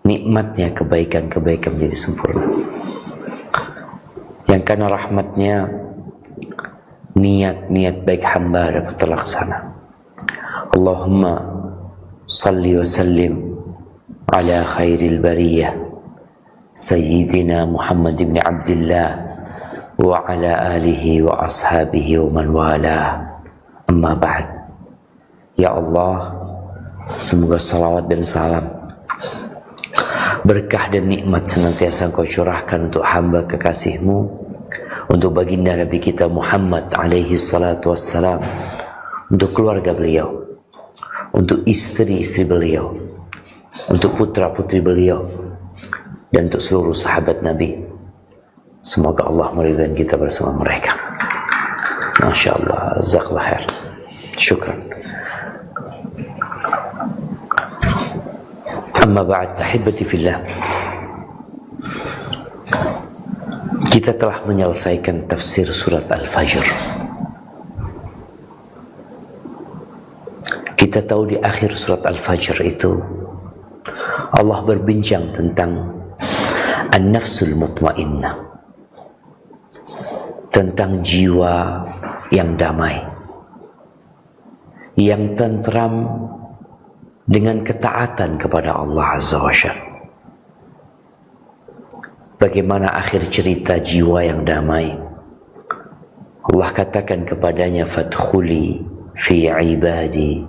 nikmatnya kebaikan-kebaikan menjadi sempurna. Yang karena rahmatnya niat-niat baik hamba dapat terlaksana. Allahumma salli wa sallim ala khairil bariyah Sayyidina Muhammad ibn Abdullah wa ala alihi wa ashabihi wa man wala. Amma ba'd. Ya Allah, semoga salawat dan salam, berkah dan nikmat senantiasa Engkau curahkan untuk hamba kekasih-Mu, untuk baginda Nabi kita Muhammad alaihi salatu wassalam, untuk keluarga beliau, untuk istri-istri beliau, untuk putra-putri beliau, dan untuk seluruh sahabat Nabi. Semoga Allah meridhai kita bersama mereka. Masya Allah, jazakallah khair. Syukran. Amma ba'd, ahibati fillah. Kita telah menyelesaikan tafsir surat Al-Fajr. Kita tahu di akhir surat Al-Fajr itu Allah berbincang tentang an-nafsul mutmainnah, tentang jiwa yang damai, yang tentram dengan ketaatan kepada Allah Azza wa Jalla. Bagaimana akhir cerita jiwa yang damai? Allah katakan kepadanya, fadkhuli fi ibadi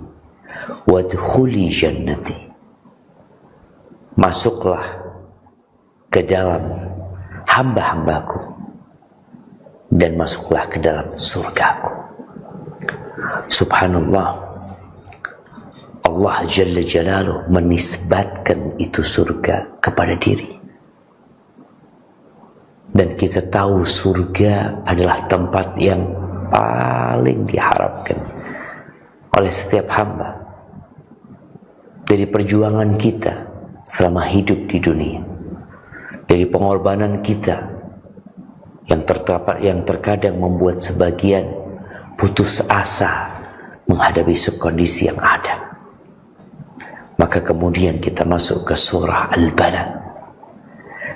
wadkhuli jannati. Masuklah ke dalam hamba-hambaku dan masuklah ke dalam surgaku. Subhanallah, Allah Jalla Jalaluh menisbatkan itu surga kepada diri. Dan kita tahu surga adalah tempat yang paling diharapkan oleh setiap hamba. Dari perjuangan kita selama hidup di dunia, dari pengorbanan kita yang terkadang membuat sebagian putus asa menghadapi kondisi yang ada, maka kemudian kita masuk ke surah Al-Balad,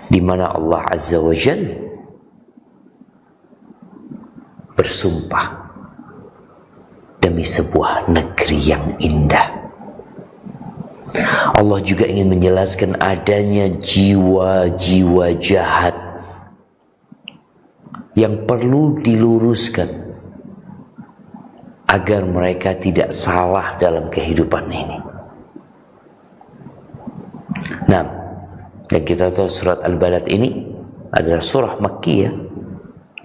di mana Allah Azza wa Jalla bersumpah demi sebuah negeri yang indah. Allah juga ingin menjelaskan adanya jiwa-jiwa jahat yang perlu diluruskan agar mereka tidak salah dalam kehidupan ini. Nah, dan kita tahu surat Al-Balad ini adalah surah Makkiyah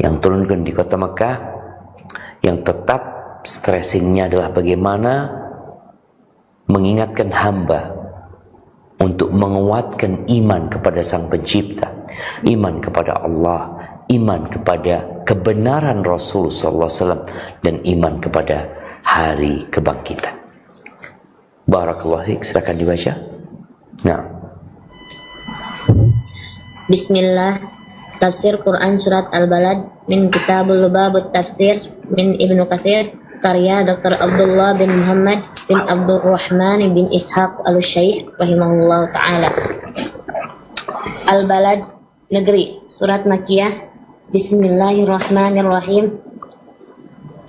yang turunkan di kota Makkah, yang tetap stressingnya adalah bagaimana mengingatkan hamba untuk menguatkan iman kepada Sang Pencipta, iman kepada Allah, iman kepada kebenaran Rasul sallallahu alaihi wasallam, dan iman kepada hari kebangkitan. Barakallahu fiik, silakan dibaca. Nah. Bismillah. Tafsir Quran Surat Al-Balad min Kitabul Lubabut Tafsir min Ibnu Katsir, karya Dr. Abdullah bin Muhammad bin Abdurrahman bin Ishaq al-Syaikh rahimahullah ta'ala. Al-Balad, negeri, surat Makkiyah. Bismillahirrahmanirrahim.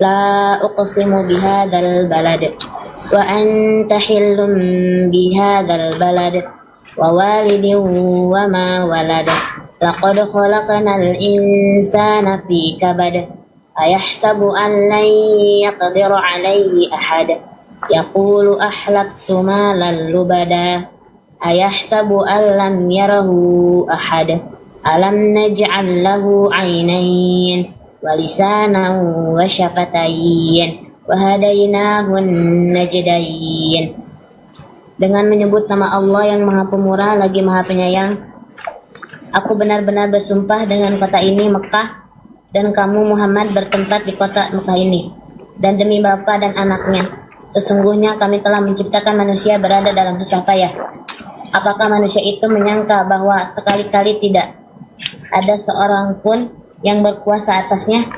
La uqsimu bihadzal balad wa anta hillum bihadzal balad wa walidin wa ma walad. Laqad khalaqnal insana fi kabad. Ayahsabu an lan yaqdir alaihi ahad. Yaqulu ahlaktu malan lubada. Ayahsabu an lam yarahu ahad. Alam naj'al lahu aynayn wa lisanan wa syafatayn wa hadainahu najdayn. Dengan menyebut nama Allah yang Maha Pemurah lagi Maha Penyayang, aku benar-benar bersumpah dengan kota ini, Mekah, dan kamu Muhammad bertempat di kota Mekah ini, dan demi bapa dan anaknya, sesungguhnya kami telah menciptakan manusia berada dalam susah payah. Apakah manusia itu menyangka bahwa sekali-kali tidak ada seorang pun yang berkuasa atasnya?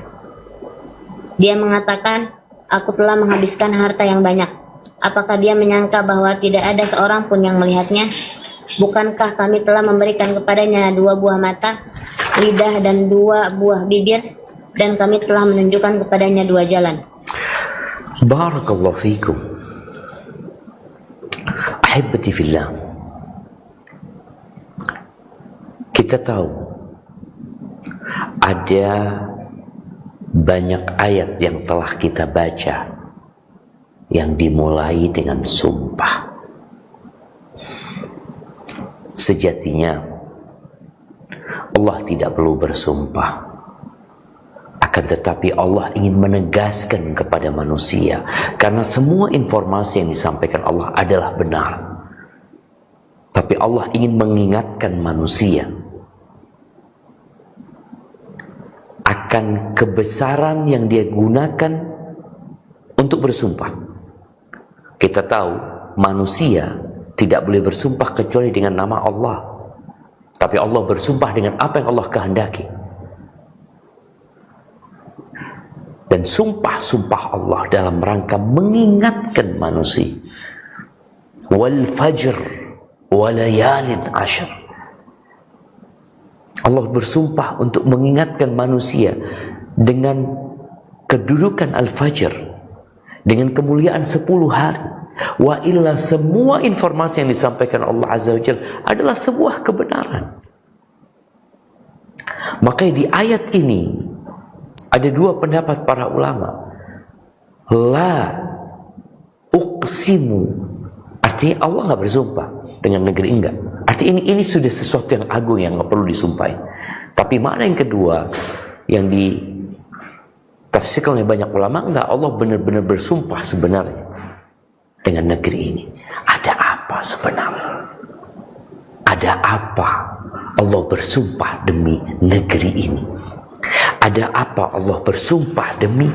Dia mengatakan, aku telah menghabiskan harta yang banyak. Apakah dia menyangka bahwa tidak ada seorang pun yang melihatnya? Bukankah kami telah memberikan kepadanya 2 buah mata, lidah dan 2 buah bibir, dan kami telah menunjukkan kepadanya 2 jalan. Barakallahu fikum. Ahibati fillah. Kita tahu ada banyak ayat yang telah kita baca yang dimulai dengan sumpah. Sejatinya Allah tidak perlu bersumpah, akan tetapi Allah ingin menegaskan kepada manusia, karena semua informasi yang disampaikan Allah adalah benar. Tapi Allah ingin mengingatkan manusia akan kebesaran yang dia gunakan untuk bersumpah. Kita tahu manusia tidak boleh bersumpah kecuali dengan nama Allah. Tapi Allah bersumpah dengan apa yang Allah kehendaki. Dan sumpah-sumpah Allah dalam rangka mengingatkan manusia. Wal fajr walayalin ashr. Allah bersumpah untuk mengingatkan manusia dengan kedudukan al-fajr, dengan kemuliaan 10 hari. Wa illa, semua informasi yang disampaikan Allah Azza wa Jalla adalah sebuah kebenaran. Maka di ayat ini ada 2 pendapat para ulama. La uqsimu, artinya Allah nggak bersumpah dengan negeri, enggak. Artinya ini sudah sesuatu yang agung yang nggak perlu disumpahi. Tapi makna yang kedua yang ditafsirkan oleh banyak ulama, enggak, Allah benar-benar bersumpah sebenarnya dengan negeri ini. Ada apa sebenarnya? Ada apa Allah bersumpah demi negeri ini? Ada apa Allah bersumpah demi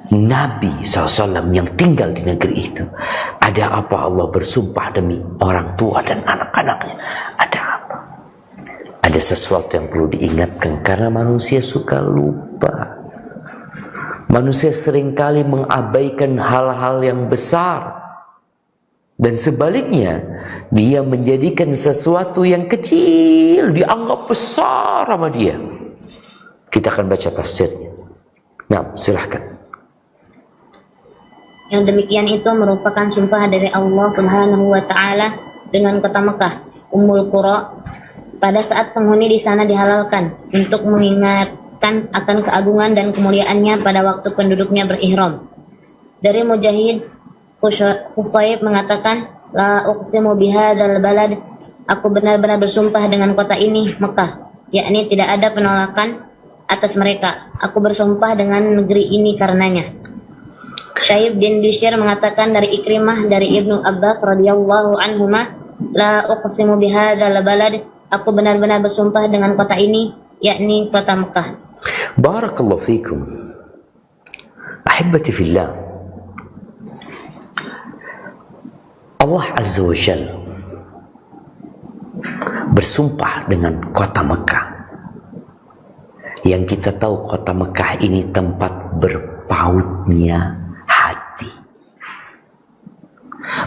Nabi SAW yang tinggal di negeri itu? Ada apa Allah bersumpah demi orang tua dan anak-anaknya? Ada apa? Ada sesuatu yang perlu diingatkan, karena manusia suka lupa. Manusia seringkali mengabaikan hal-hal yang besar. Dan sebaliknya, dia menjadikan sesuatu yang kecil dianggap besar sama dia. Kita akan baca tafsirnya. Nah, silahkan. Yang demikian itu merupakan sumpah dari Allah Subhanahu wa Ta'ala dengan kota Mekah, Ummul Qura, pada saat penghuni di sana dihalalkan, untuk mengingatkan akan keagungan dan kemuliaannya pada waktu penduduknya berihram. Dari Mujahid, Khusayb mengatakan, La uqsimu bihadzal balad, aku benar-benar bersumpah dengan kota ini, Mekah, yakni tidak ada penolakan atas mereka. Aku bersumpah dengan negeri ini karenanya. Syaib bin Bishr mengatakan dari Ikrimah dari Ibnu Abbas radhiyallahu anhuma, La uqsimu bihadzal balad, aku benar-benar bersumpah dengan kota ini, yakni kota Mekah. Barakallahu fikum. Ahibati fillah. Allah Azza wa Jalla bersumpah dengan kota Mekah, yang kita tahu kota Mekah ini tempat berpautnya hati.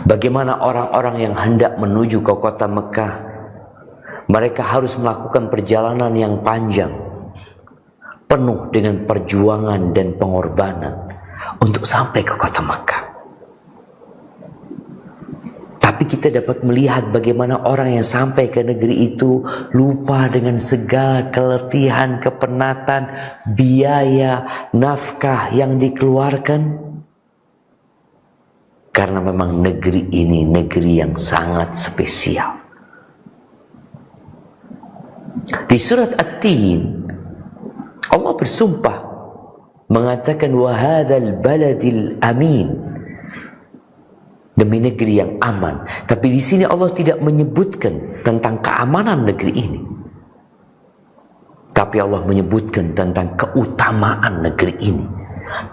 Bagaimana orang-orang yang hendak menuju ke kota Mekah, mereka harus melakukan perjalanan yang panjang, penuh dengan perjuangan dan pengorbanan untuk sampai ke kota Mekah. Tapi kita dapat melihat bagaimana orang yang sampai ke negeri itu lupa dengan segala keletihan, kepenatan, biaya, nafkah yang dikeluarkan. Karena memang negeri ini negeri yang sangat spesial. Di surat At-Tin, Allah bersumpah mengatakan wa hadzal baladil amin, demi negeri yang aman. Tapi di sini Allah tidak menyebutkan tentang keamanan negeri ini, tapi Allah menyebutkan tentang keutamaan negeri ini,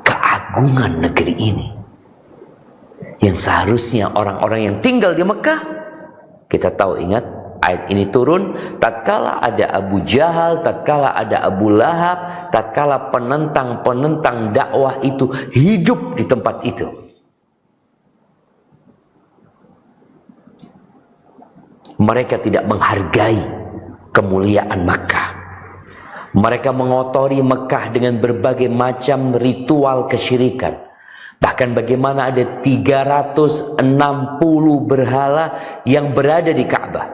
keagungan negeri ini, yang seharusnya orang-orang yang tinggal di Mekah, kita tahu, ingat ayat ini turun tatkala ada Abu Jahal, tatkala ada Abu Lahab, tatkala penentang-penentang dakwah itu hidup di tempat itu. Mereka tidak menghargai kemuliaan Mekah. Mereka mengotori Mekah dengan berbagai macam ritual kesyirikan. Bahkan bagaimana ada 360 berhala yang berada di Ka'bah.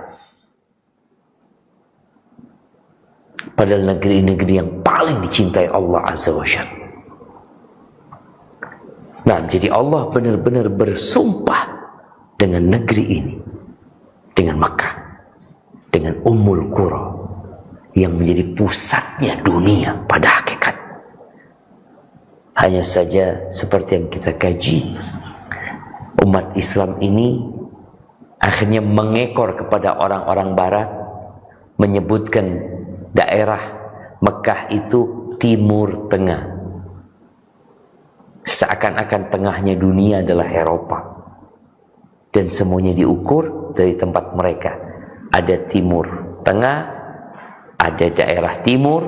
Padahal negeri-negeri yang paling dicintai Allah Azza wa Jalla. Nah, jadi Allah benar-benar bersumpah dengan negeri ini, dengan Mekah, dengan Ummul Qura, yang menjadi pusatnya dunia pada hakikat. Hanya saja seperti yang kita kaji, umat Islam ini akhirnya mengekor kepada orang-orang barat, menyebutkan daerah Mekah itu Timur Tengah. Seakan-akan tengahnya dunia adalah Eropa. Dan semuanya diukur dari tempat mereka. Ada Timur Tengah, ada daerah Timur.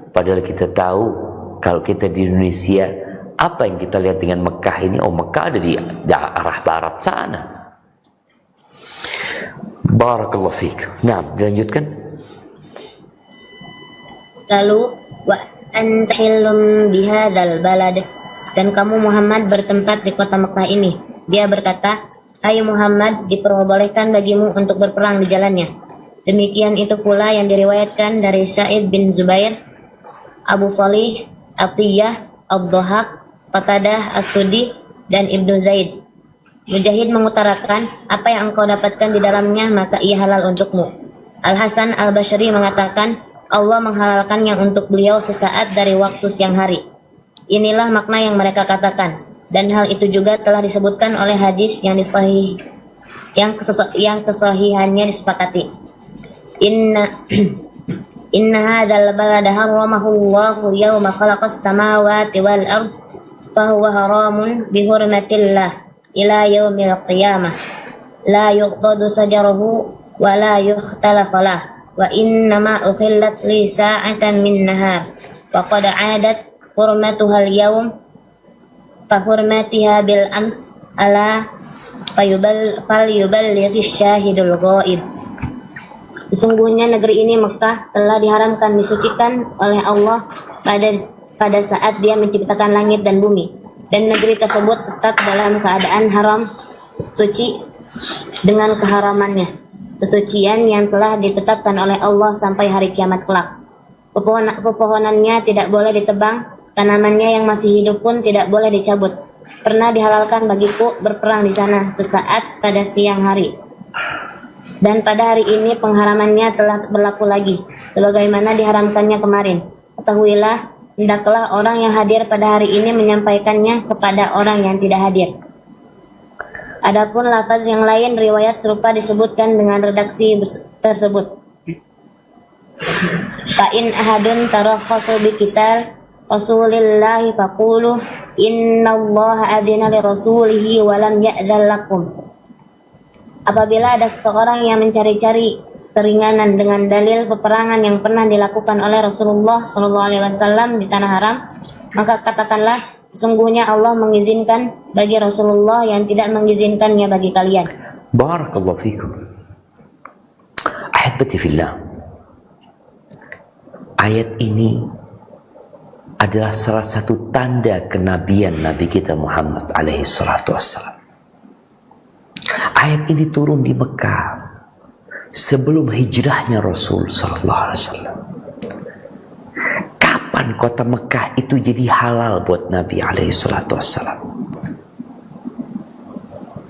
Padahal kita tahu kalau kita di Indonesia, apa yang kita lihat dengan Mekah ini? Oh, Mekah ada di arah barat sana. Barakallahu fiik. Nah, dilanjutkan. Lalu wa antahillum bihadzal balad, dan kamu Muhammad bertempat di kota Mekah ini. Dia berkata, hai Muhammad, diperbolehkan bagimu untuk berperang di jalannya. Demikian itu pula yang diriwayatkan dari Sa'id bin Zubair, Abu Salih, Atiyah, Ad-Dhahak, Qatadah, As-Sudi, dan Ibnu Zaid. Mujahid mengutarakan, apa yang engkau dapatkan di dalamnya maka ia halal untukmu. Al-Hasan Al-Bashri mengatakan, Allah menghalalkannya untuk beliau sesaat dari waktu siang hari. Inilah makna yang mereka katakan, dan hal itu juga telah disebutkan oleh hadis yang kesahihannya disepakati. Inna hadzal balada harramahu Allahu yawma khalaqas samawati wal ard fa huwa haramun bi hurmatillah ila yaumil qiyamah la yuqtadu sajaruhu wa la yukhtalafu lah wa innama ukhillat li sa'atan min nahar wa qad 'adat hurmatuha al-yawm fa hurmatiha bil ams ala falyuballighi syahidul ghaib. Sesungguhnya negeri ini Mekah telah diharamkan, disucikan oleh Allah pada saat Dia menciptakan langit dan bumi, dan negeri tersebut tetap dalam keadaan haram suci dengan keharamannya, kesucian yang telah ditetapkan oleh Allah sampai hari kiamat kelak. Pepohonannya tidak boleh ditebang, tanamannya yang masih hidup pun tidak boleh dicabut. Pernah dihalalkan bagiku berperang di sana sesaat pada siang hari. Dan pada hari ini pengharamannya telah berlaku lagi, sebagaimana diharamkannya kemarin. Ketahuilah, hendaklah orang yang hadir pada hari ini menyampaikannya kepada orang yang tidak hadir. Adapun lafaz yang lain riwayat serupa disebutkan dengan redaksi tersebut. Fa'in ahadun tarakhasu bi qital Rasulillahi faqulu innallaha adina li rasulihi wa lam ya'dzal lakum. Apabila ada seseorang yang mencari-cari keringanan dengan dalil peperangan yang pernah dilakukan oleh Rasulullah SAW di tanah haram, maka katakanlah, sesungguhnya Allah mengizinkan bagi Rasulullah yang tidak mengizinkannya bagi kalian. Barakallahu fikum. Ahibati fillah. Ayat ini adalah salah satu tanda kenabian Nabi kita Muhammad alaihi salatu wassalam. Ayat ini turun di Mekah sebelum hijrahnya Rasul sallallahu alaihi wasallam. Kapan kota Mekah itu jadi halal buat Nabi alaihi salatu wassalam?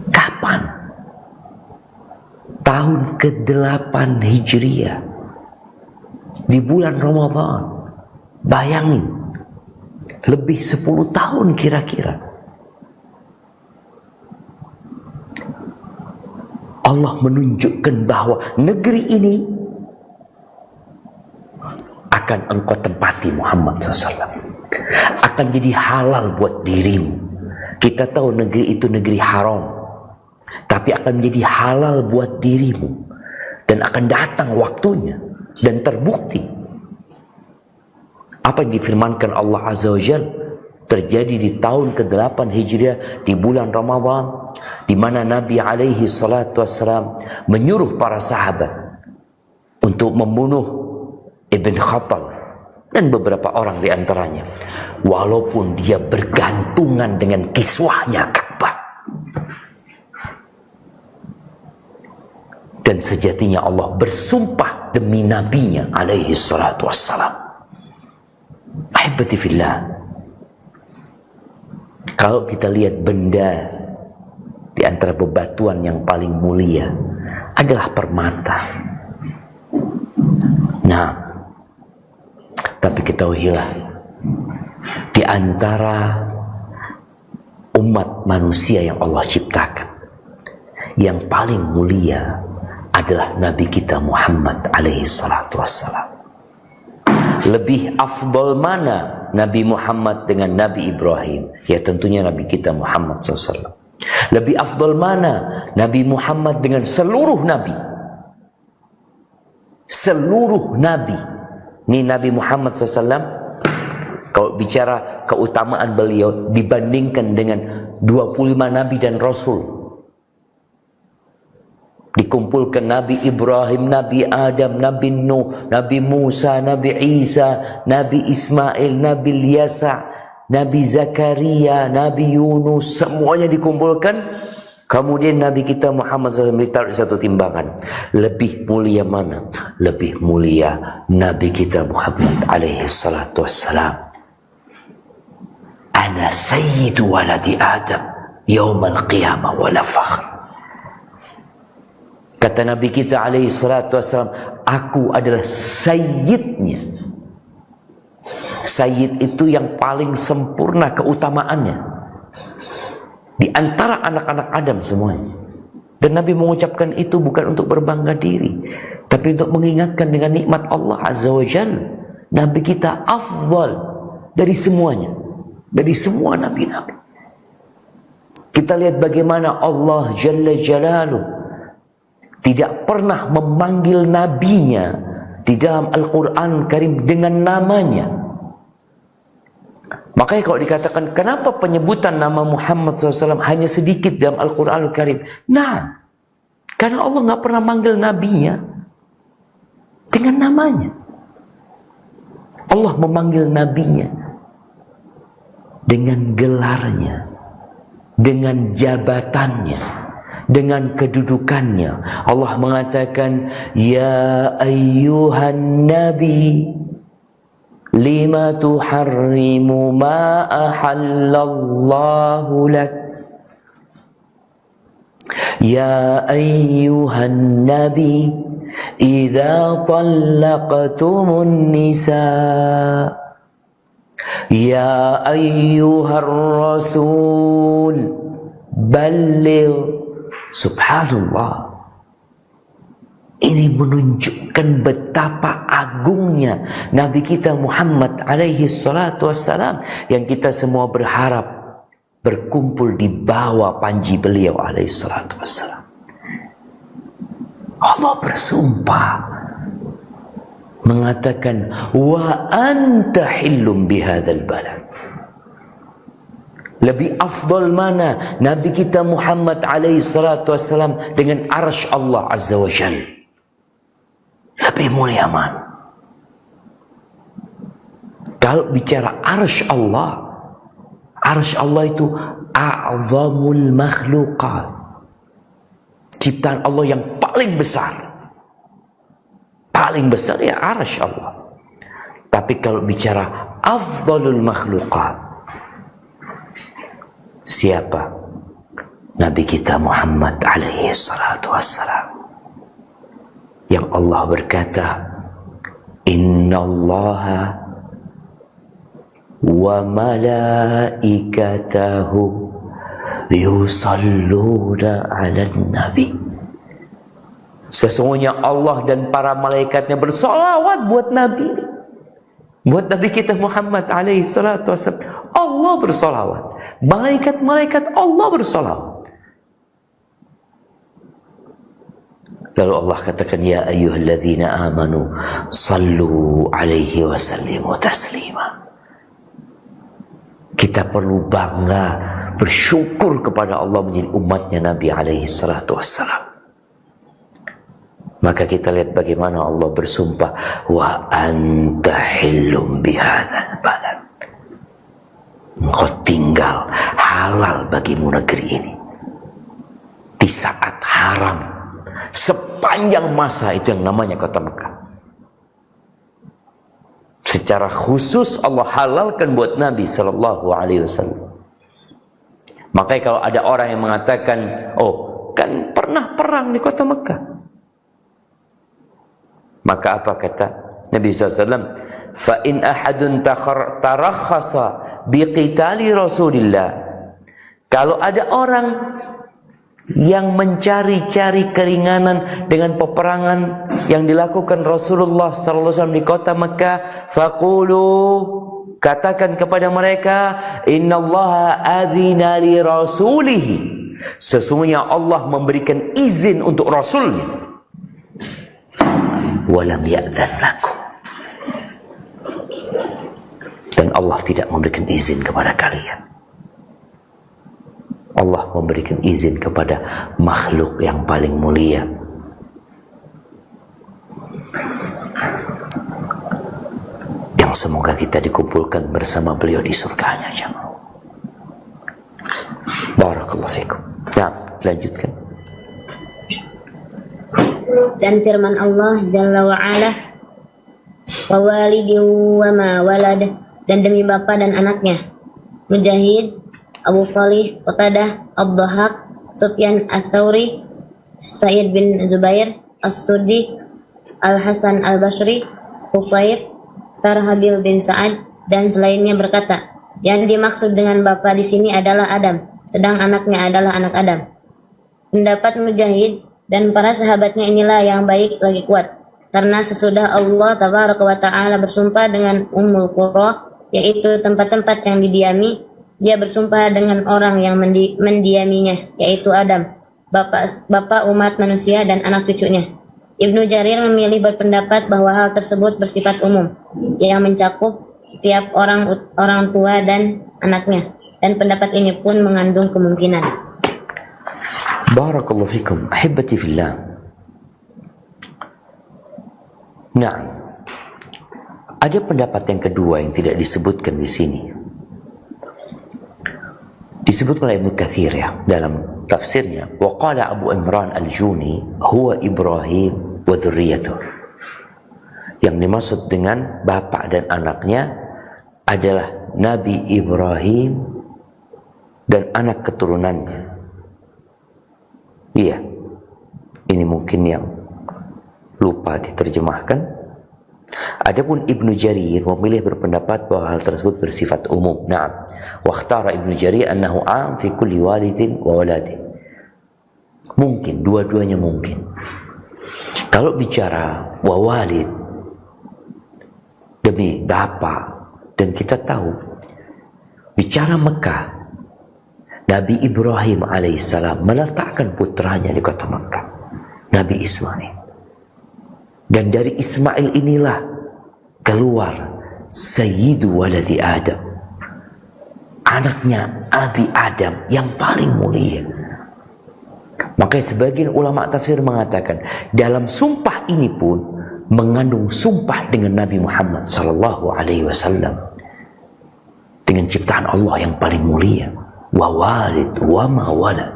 Kapan? Tahun ke-8 Hijriah, di bulan Ramadan. Bayangin, lebih 10 tahun kira-kira. Allah menunjukkan bahwa negeri ini akan engkau tempati Muhammad SAW. Akan jadi halal buat dirimu. Kita tahu negeri itu negeri haram, tapi akan menjadi halal buat dirimu. Dan akan datang waktunya dan terbukti apa yang difirmankan Allah Azza wa Jalla terjadi di tahun ke-8 Hijriah di bulan Ramadan, di mana Nabi alaihi salatu wassalam menyuruh para sahabat untuk membunuh Ibn Khattal dan beberapa orang di antaranya, walaupun dia bergantungan dengan kiswahnya Ka'bah. Dan sejatinya Allah bersumpah demi nabinya alaihi salatu wassalam. Ahibati fillah, kalau kita lihat benda di antara bebatuan yang paling mulia adalah permata. Nah, tapi ketahuilah, di antara umat manusia yang Allah ciptakan, yang paling mulia adalah Nabi kita Muhammad alaihi salatu wassalam. Lebih afdol mana Nabi Muhammad dengan Nabi Ibrahim? Ya tentunya Nabi kita Muhammad SAW. Lebih afdol mana Nabi Muhammad dengan seluruh Nabi? Seluruh Nabi. Ini Nabi Muhammad SAW, kalau bicara keutamaan beliau dibandingkan dengan 25 Nabi dan Rasul, dikumpulkan Nabi Ibrahim, Nabi Adam, Nabi Nuh, Nabi Musa, Nabi Isa, Nabi Ismail, Nabi Ilyasa, Nabi Zakaria, Nabi Yunus, semuanya dikumpulkan. Kemudian Nabi kita Muhammad SAW ditaruh di satu timbangan. Lebih mulia mana? Lebih mulia Nabi kita Muhammad alaihi salatu wassalam. Ana sayyidu waladi Adam yawmal qiyamah wala fakhr. Kata Nabi kita alaihi salatu wassalam, aku adalah sayyidnya. Sayyid itu yang paling sempurna keutamaannya di antara anak-anak Adam semuanya. Dan Nabi mengucapkan itu bukan untuk berbangga diri, tapi untuk mengingatkan dengan nikmat Allah Azza wa Jalla. Nabi kita afdal dari semuanya, dari semua nabi-nabi. Kita lihat bagaimana Allah Jalla Jalaluh tidak pernah memanggil nabinya di dalam Al-Quran Karim dengan namanya. Makanya kalau dikatakan kenapa penyebutan nama Muhammad SAW hanya sedikit dalam Al-Quran Karim? Nah, karena Allah nggak pernah manggil nabinya dengan namanya. Allah memanggil nabinya dengan gelarnya, dengan jabatannya, dengan kedudukannya. Allah mengatakan, ya ayyuhan nabi lima tuharrimu ma ahallallahu lak. Ya ayyuhan nabi idza talaqtumun nisa. Ya ayyuhar rasul balligh. Subhanallah. Ini menunjukkan betapa agungnya Nabi kita Muhammad alaihi salatu wassalam, yang kita semua berharap berkumpul di bawah panji beliau alaihi salatu wassalam. Allah bersumpah mengatakan, wa anta hillum bihadzal balad. Lebih afdal mana Nabi kita Muhammad alaihi salatu wassalam dengan arsy Allah Azza wa Jalla? Lebih mulia mana? Kalau bicara arsy Allah itu a'zamul makhluqat, ciptaan Allah yang paling besar. Paling besar ya arsy Allah. Tapi kalau bicara afdalul makhluqat, siapa? Nabi kita Muhammad alaihi salatu wassalam, yang Allah berkata, innallaha wa malaikatahu yusalluna 'alan nabi. Sesungguhnya Allah dan para malaikatnya bersolawat buat Nabi, buat Nabi kita Muhammad alaihi salatu wassalam. Allah bersolawat, malaikat-malaikat Allah bersolawat. Lalu Allah katakan, ya ayyuhalladzina amanu sallu alaihi wa sallimu taslima. Kita perlu bangga, bersyukur kepada Allah menjadi umatnya Nabi alaihi salatu wassalam. Maka kita lihat bagaimana Allah bersumpah, wa anta hillum bihadzal balad. Engkau tinggal, halal bagimu negeri ini di saat haram sepanjang masa itu yang namanya kota Mekah. Secara khusus Allah halalkan buat Nabi sallallahu alaihi wasallam. Makanya kalau ada orang yang mengatakan, oh kan pernah perang di kota Mekah, maka apa kata Nabi SAW? Fa in ahadun tarakhasa biqitali Rasulillah. Kalau ada orang yang mencari-cari keringanan dengan peperangan yang dilakukan Rasulullah SAW di kota Mekah, faqulu, katakan kepada mereka, innallaha adzina li rasulihi, sesungguhnya Allah memberikan izin untuk Rasulnya, walam ya'dzan lakum, dan Allah tidak memberikan izin kepada kalian. Allah memberikan izin kepada makhluk yang paling mulia. Yang semoga kita dikumpulkan bersama beliau di surganya, jemaah. Barakallahu fikum. Nah, lanjutkan. Dan firman Allah Jalla wa'ala, wa walidin wa ma walad, dan demi bapa dan anaknya. Mujahid, Abu Salih, Qatadah, Ad-Dhahhak, Sufyan Ats-Tsauri, Sa'id bin Zubair, As-Suddi, Al-Hasan Al-Basri, Husair, Sarhabil bin Sa'ad, dan selainnya berkata, yang dimaksud dengan bapa di sini adalah Adam, sedang anaknya adalah anak Adam. Pendapat Mujahid dan para sahabatnya inilah yang baik lagi kuat, karena sesudah Allah Tabaraka wa Ta'ala bersumpah dengan Ummul Qura, yaitu tempat-tempat yang didiami, dia bersumpah dengan orang yang mendiaminya, yaitu Adam, bapa umat manusia dan anak cucunya. Ibnu Jarir memilih berpendapat bahwa hal tersebut bersifat umum, yang mencakup setiap orang tua dan anaknya, dan pendapat ini pun mengandung kemungkinan. Barakallahu fikum, ahibati fillah. Nah, ada pendapat yang kedua yang tidak disebutkan di sini. Disebut oleh Ibnu Katsir ya dalam tafsirnya, wa qala Abu Imran Al-Juni huwa Ibrahim wa dzurriyyatuh. Yang dimaksud dengan bapak dan anaknya adalah Nabi Ibrahim dan anak keturunannya. Iya, ini mungkin yang lupa diterjemahkan. Adapun Ibnu Jarir memilih berpendapat bahwa hal tersebut bersifat umum. Naam, wa ikhtara Ibnu Jarir annahu 'am fi kulli walidin wa waladin. Mungkin dua-duanya mungkin. Kalau bicara wa walid demi bapak, dan kita tahu bicara Mekah, Nabi Ibrahim alaihissalam meletakkan putranya di kota Mekah, Nabi Ismail. Dan dari Ismail inilah keluar Sayyidu waladi Adam, anaknya Abi Adam yang paling mulia. Makanya sebagian ulama tafsir mengatakan dalam sumpah ini pun mengandung sumpah dengan Nabi Muhammad sallallahu alaihi wasallam, dengan ciptaan Allah yang paling mulia. Wa walid wa ma walad,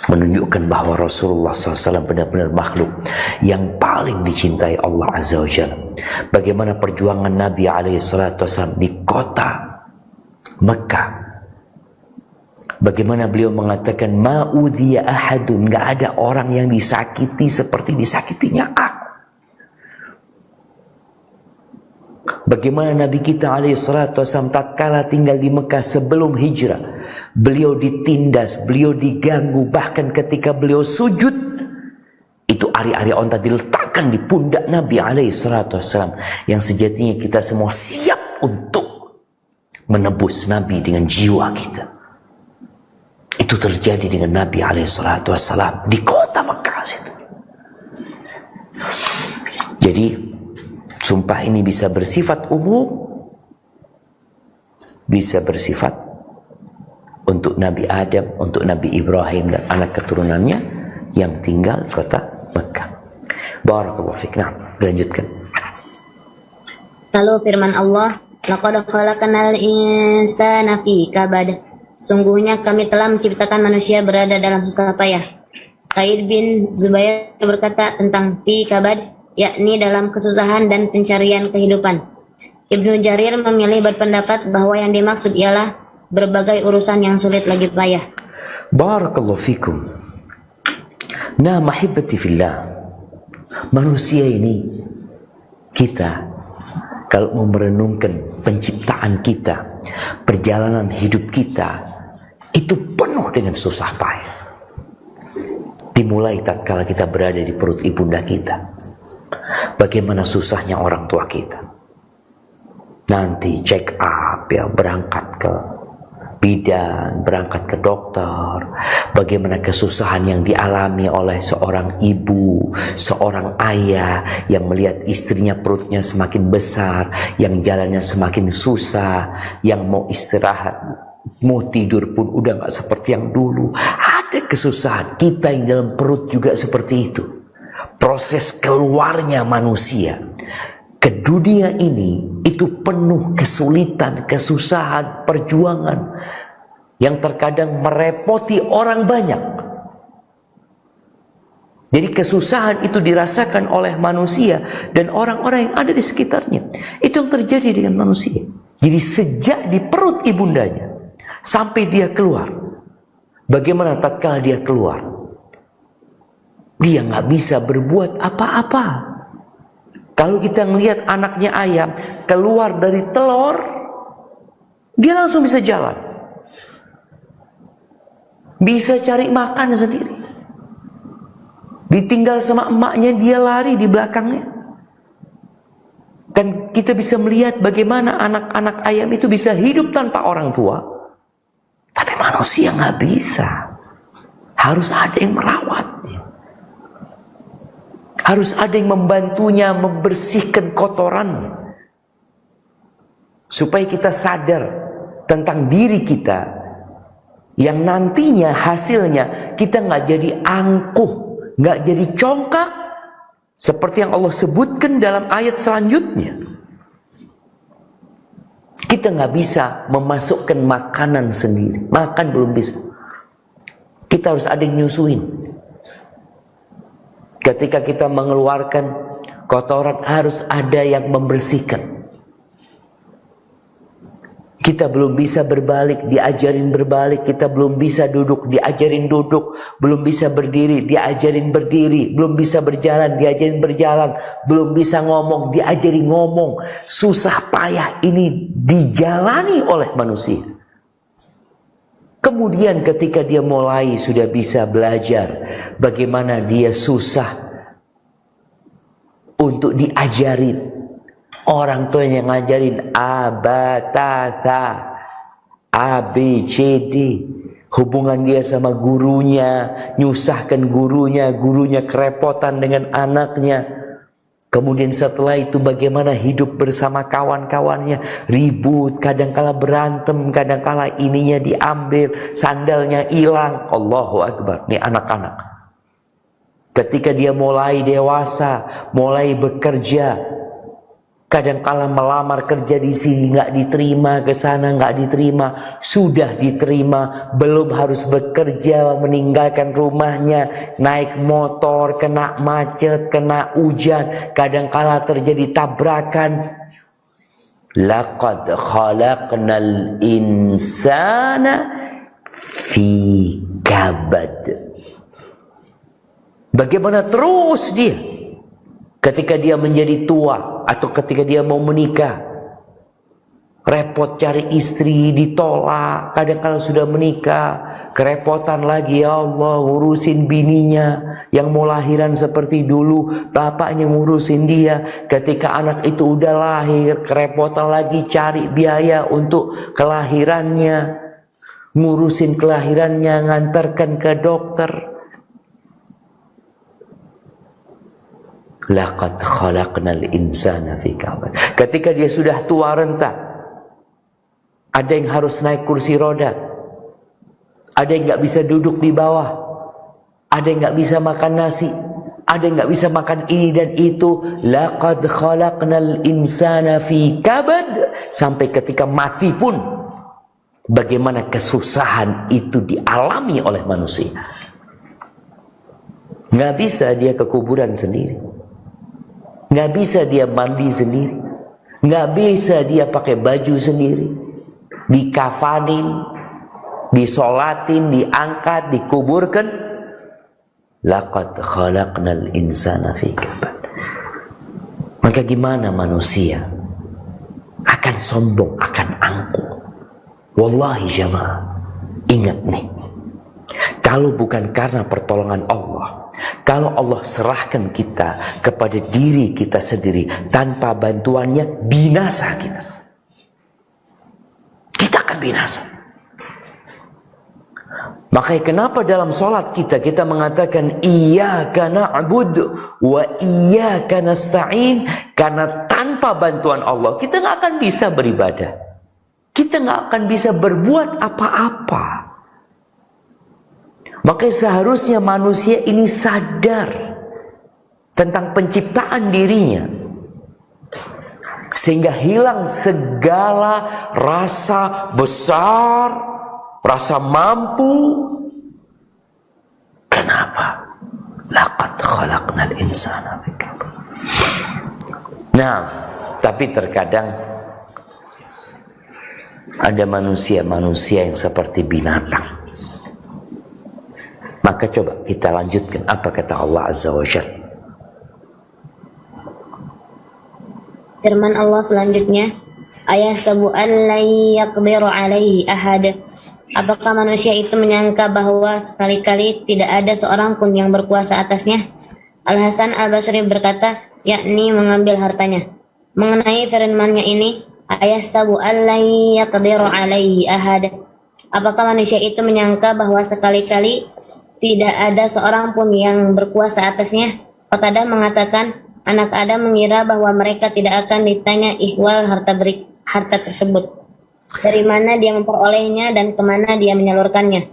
menunjukkan bahwa Rasulullah SAW benar-benar makhluk yang paling dicintai Allah Azza wa Jalla. Bagaimana perjuangan Nabi SAW di kota Mekah, bagaimana beliau mengatakan ma'udhiya ahadun, gak ada orang yang disakiti seperti disakitinya aku. Bagaimana Nabi kita SAW tatkala tinggal di Mekah sebelum hijrah, beliau ditindas, beliau diganggu, bahkan ketika beliau sujud itu ari-ari onta diletakkan di pundak Nabi SAW, yang sejatinya kita semua siap untuk menebus Nabi dengan jiwa kita. Itu terjadi dengan Nabi SAW di kota Mekah situ. Jadi sumpah ini bisa bersifat umum bisa bersifat untuk Nabi Adam, untuk Nabi Ibrahim dan anak keturunannya yang tinggal di kota Mekah. Barakallahu fiik. Nah, dilanjutkan. Lalu firman Allah, laqad khalaqnal insana fi kabad. Sungguhnya kami telah menciptakan manusia berada dalam susah payah. Said bin Zubair berkata tentang fi kabad, yakni dalam kesusahan dan pencarian kehidupan. Ibnu Jarir memilih berpendapat bahwa yang dimaksud ialah berbagai urusan yang sulit lagi payah. Barakallahu fikum. Nah, mahibbati fillah. Manusia ini, kita kalau mau merenungkan penciptaan kita, perjalanan hidup kita, itu penuh dengan susah payah. Dimulai tatkala kita berada di perut ibunda kita. Bagaimana susahnya orang tua kita. Nanti check up ya, berangkat ke bidan, berangkat ke dokter. Bagaimana kesusahan yang dialami oleh seorang ibu, seorang ayah yang melihat istrinya perutnya semakin besar, yang jalannya semakin susah, yang mau istirahat, mau tidur pun udah gak seperti yang dulu. Ada kesusahan. Kita yang dalam perut juga seperti itu. Proses keluarnya manusia ke dunia ini itu penuh kesulitan, kesusahan, perjuangan yang terkadang merepoti orang banyak. Jadi kesusahan itu dirasakan oleh manusia dan orang-orang yang ada di sekitarnya. Itu yang terjadi dengan manusia. Jadi sejak di perut ibundanya sampai dia keluar, bagaimana tatkala dia keluar? Dia nggak bisa berbuat apa-apa. Kalau kita melihat anaknya ayam keluar dari telur, dia langsung bisa jalan. Bisa cari makan sendiri. Ditinggal sama emaknya, dia lari di belakangnya. Dan kita bisa melihat bagaimana anak-anak ayam itu bisa hidup tanpa orang tua. Tapi manusia nggak bisa. Harus ada yang merawatnya. Harus ada yang membantunya membersihkan kotorannya. Supaya kita sadar tentang diri kita. Yang nantinya hasilnya kita nggak jadi angkuh, nggak jadi congkak. Seperti yang Allah sebutkan dalam ayat selanjutnya. Kita nggak bisa memasukkan makanan sendiri. Makan belum bisa. Kita harus ada yang nyusuin. Ketika kita mengeluarkan kotoran harus ada yang membersihkan. Kita belum bisa berbalik, diajarin berbalik. Kita belum bisa duduk, diajarin duduk. Belum bisa berdiri, diajarin berdiri. Belum bisa berjalan, diajarin berjalan. Belum bisa ngomong, diajarin ngomong. Susah payah ini dijalani oleh manusia. Kemudian ketika dia mulai sudah bisa belajar, bagaimana dia susah untuk diajarin. Orang tuanya ngajarin A, B, T, T, A, B, C, D. Hubungan dia sama gurunya, nyusahkan gurunya, gurunya kerepotan dengan anaknya. Kemudian setelah itu bagaimana hidup bersama kawan-kawannya, ribut, kadangkala berantem, kadangkala ininya diambil, sandalnya hilang. Allahu Akbar. Ini anak-anak. Ketika dia mulai dewasa, mulai bekerja, kadangkala melamar kerja di sini nggak diterima, ke sana nggak diterima, sudah diterima, belum harus bekerja, meninggalkan rumahnya, naik motor, kena macet, kena hujan, kadangkala terjadi tabrakan. Laqad khalaqnal insana fi kabad. Bagaimana terus dia ketika dia menjadi tua atau ketika dia mau menikah, repot cari istri, ditolak. Kadang kalau sudah menikah, kerepotan lagi, ya Allah, ngurusin bininya yang mau lahiran seperti dulu, bapaknya ngurusin dia. Ketika anak itu udah lahir, kerepotan lagi cari biaya untuk kelahirannya, ngurusin kelahirannya, ngantarkan ke dokter. Laqad khalaqnal insana fi kabad. Ketika dia sudah tua renta, Ada yang harus naik kursi roda. Ada yang nggak bisa duduk di bawah. Ada yang nggak bisa makan nasi. Ada yang nggak bisa makan ini dan itu. Laqad khalaqnal insana fi kabad. Sampai ketika mati pun, bagaimana kesusahan itu dialami oleh manusia. Nggak bisa dia ke kuburan sendiri. Nggak bisa dia mandi sendiri. Nggak bisa dia pakai baju sendiri. Dikafanin, disolatin, diangkat, dikuburkan. Laqad khalaqnal insana fi kabad. Maka gimana manusia akan sombong, akan angkuh? Wallahi jamaah, ingat nih, kalau bukan karena pertolongan Allah, kalau Allah serahkan kita kepada diri kita sendiri, tanpa bantuannya binasa kita. Kita akan binasa. Makanya kenapa dalam sholat kita mengatakan iyyaka na'budu wa iyyaka nasta'in, karena tanpa bantuan Allah kita nggak akan bisa beribadah. Kita nggak akan bisa berbuat apa-apa. Makanya seharusnya manusia ini sadar tentang penciptaan dirinya, sehingga hilang segala rasa besar, rasa mampu. Kenapa? Laqad khalaqnal insana fi kabad. Nah, tapi terkadang ada manusia-manusia yang seperti binatang. Maka coba kita lanjutkan apa kata Allah Azza wa Jalla. Firman Allah selanjutnya, ayahsabu an la yaqdiru alaihi ahad. Apakah manusia itu menyangka bahwa sekali-kali tidak ada seorang pun yang berkuasa atasnya? Al-Hasan Al-Basri berkata, yakni mengambil hartanya. Mengenai firman-Nya ini, ayahsabu an la yaqdiru alaihi ahad. Apakah manusia itu menyangka bahwa sekali-kali tidak ada seorang pun yang berkuasa atasnya? Qatadah mengatakan, anak Adam mengira bahwa mereka tidak akan ditanya ihwal harta tersebut, dari mana dia memperolehnya dan kemana dia menyalurkannya.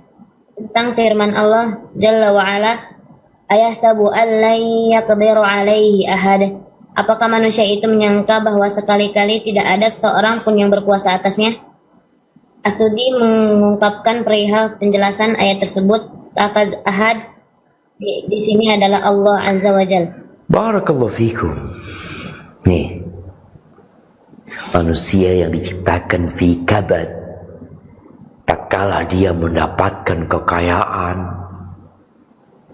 Tentang firman Allah Jalla wa'ala, ayahsabu an la yaqdiru alaihi ahad. Apakah manusia itu menyangka bahwa sekali-kali tidak ada seorang pun yang berkuasa atasnya? As-Sudi mengungkapkan perihal penjelasan ayat tersebut. Lafaz ahad di sini adalah Allah Azza wa Jalla. Barakallahu fikum. Nih, manusia yang diciptakan fi kabad, tak kala dia mendapatkan kekayaan,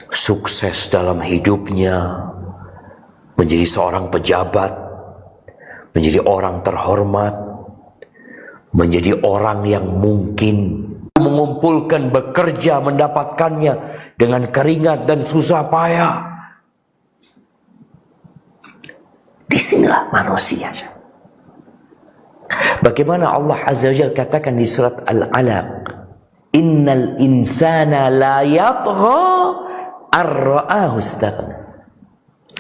sukses dalam hidupnya, menjadi seorang pejabat, menjadi orang terhormat, menjadi orang yang mungkin mengumpulkan, bekerja, mendapatkannya dengan keringat dan susah payah. Disinilah manusia. Bagaimana Allah Azza wa Jalla katakan di surat Al-Alaq, innal insana la yatgha ar-ra'ahu istaghna.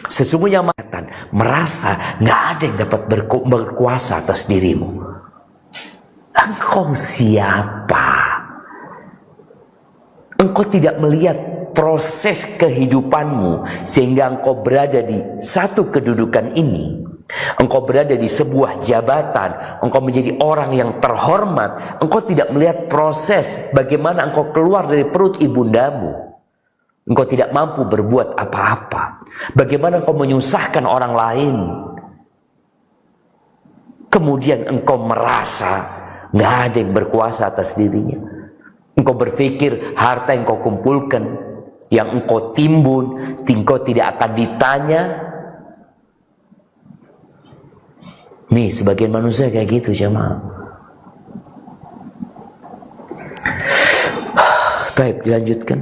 Sesungguhnya merasa nggak ada yang dapat berkuasa atas dirimu. Engkau siapa? Engkau tidak melihat proses kehidupanmu sehingga engkau berada di satu kedudukan ini. Engkau berada di sebuah jabatan, engkau menjadi orang yang terhormat. Engkau tidak melihat proses bagaimana engkau keluar dari perut ibundamu. Engkau tidak mampu berbuat apa-apa. Bagaimana engkau menyusahkan orang lain. Kemudian engkau merasa nggak ada yang berkuasa atas dirinya. Engkau berpikir harta yang engkau kumpulkan, yang engkau timbun, engkau tidak akan ditanya. Nih, sebagian manusia kayak gitu jemaah. Baik, dilanjutkan.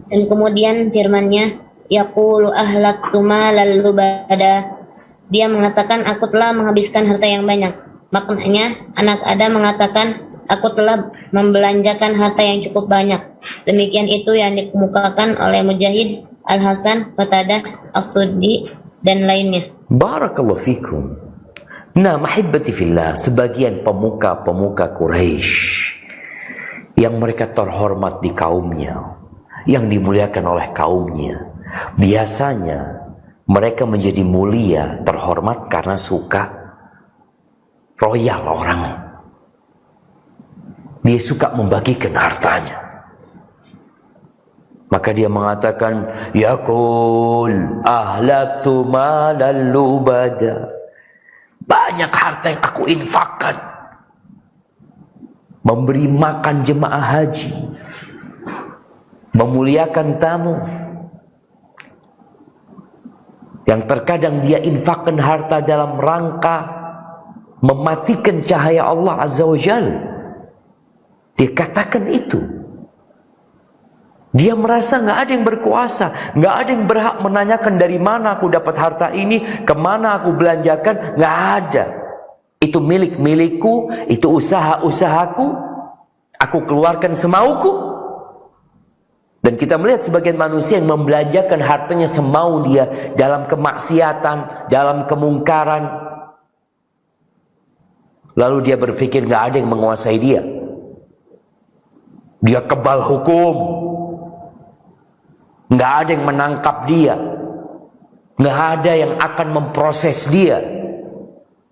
Dan kemudian firman-Nya, yaqulu ahlaktu malal lubada. Dia mengatakan, aku telah menghabiskan harta yang banyak. Maknanya, anak Adam mengatakan, aku telah membelanjakan harta yang cukup banyak. Demikian itu yang dikemukakan oleh Mujahid, Al-Hasan, Qatadah, As-Sudi, dan lainnya. Barakallahu fikum. Nah, mahibbati fillah, sebagian pemuka-pemuka Quraisy yang mereka terhormat di kaumnya, yang dimuliakan oleh kaumnya, biasanya mereka menjadi mulia, terhormat karena suka royal orangnya. Dia suka membagikan hartanya. Maka dia mengatakan, yaqul ahlaktu malal lubada. Banyak harta yang aku infakkan. Memberi makan jemaah haji. Memuliakan tamu. Yang terkadang dia infakkan harta dalam rangka mematikan cahaya Allah Azza wa Jal. Dia katakan itu. Dia merasa nggak ada yang berkuasa, nggak ada yang berhak menanyakan dari mana aku dapat harta ini, kemana aku belanjakan, nggak ada. Itu milikku, itu usahaku, aku keluarkan semauku. Dan kita melihat sebagian manusia yang membelanjakan hartanya semau dia dalam kemaksiatan, dalam kemungkaran. Lalu dia berpikir nggak ada yang menguasai dia. Dia kebal hukum. Nggak ada yang menangkap dia. Nggak ada yang akan memproses dia.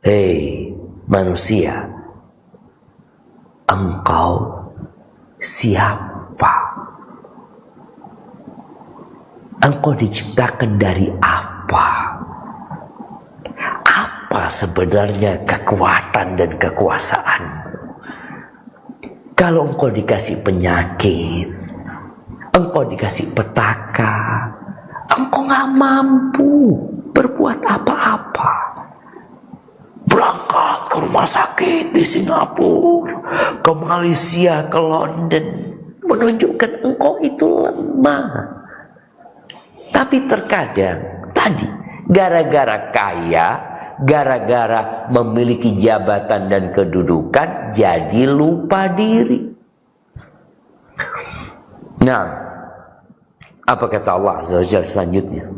Hei manusia, engkau siapa? Engkau diciptakan dari apa? Apa sebenarnya kekuatan dan kekuasaan? Kalau engkau dikasih penyakit, engkau dikasih petaka, engkau gak mampu berbuat apa-apa. Berangkat ke rumah sakit di Singapura, ke Malaysia, ke London, menunjukkan engkau itu lemah. Tapi terkadang tadi gara-gara kaya, gara-gara memiliki jabatan dan kedudukan, jadi lupa diri. Nah, apa kata Allah Azza wa Jalla selanjutnya?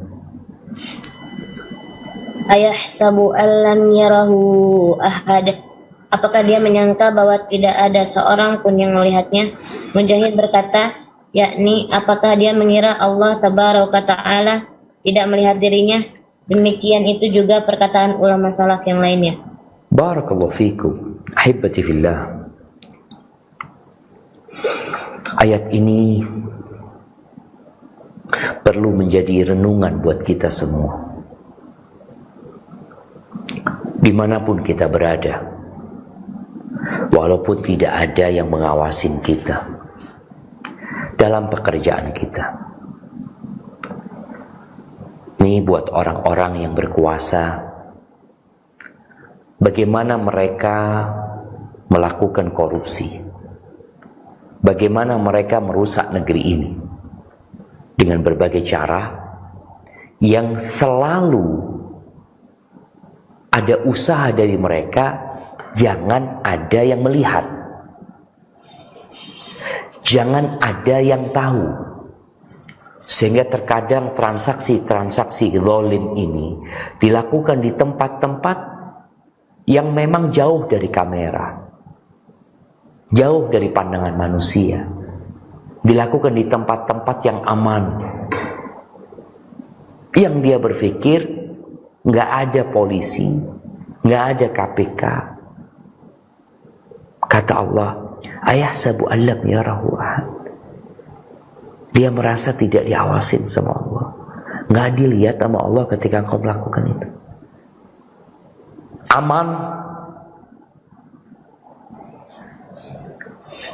Ayahsabu allam yarahu ahad. Apakah dia menyangka bahwa tidak ada seorang pun yang melihatnya? Mujahid berkata, yakni apakah dia mengira Allah tabaraka ta'ala tidak melihat dirinya? Demikian itu juga perkataan ulama salaf yang lainnya. Barakallahu fikum, ahibati fillah. Ayat ini perlu menjadi renungan buat kita semua. Dimanapun kita berada, walaupun tidak ada yang mengawasin kita dalam pekerjaan kita. Ini buat orang-orang yang berkuasa, bagaimana mereka melakukan korupsi, bagaimana mereka merusak negeri ini dengan berbagai cara yang selalu ada usaha dari mereka, jangan ada yang melihat, jangan ada yang tahu. Sehingga terkadang transaksi-transaksi zalim ini dilakukan di tempat-tempat yang memang jauh dari kamera, jauh dari pandangan manusia, dilakukan di tempat-tempat yang aman, yang dia berpikir nggak ada polisi, nggak ada KPK. Kata Allah, ayahsabu allam yarahu ahad. Dia merasa tidak diawasin sama Allah, nggak dilihat sama Allah ketika engkau melakukan itu. Aman.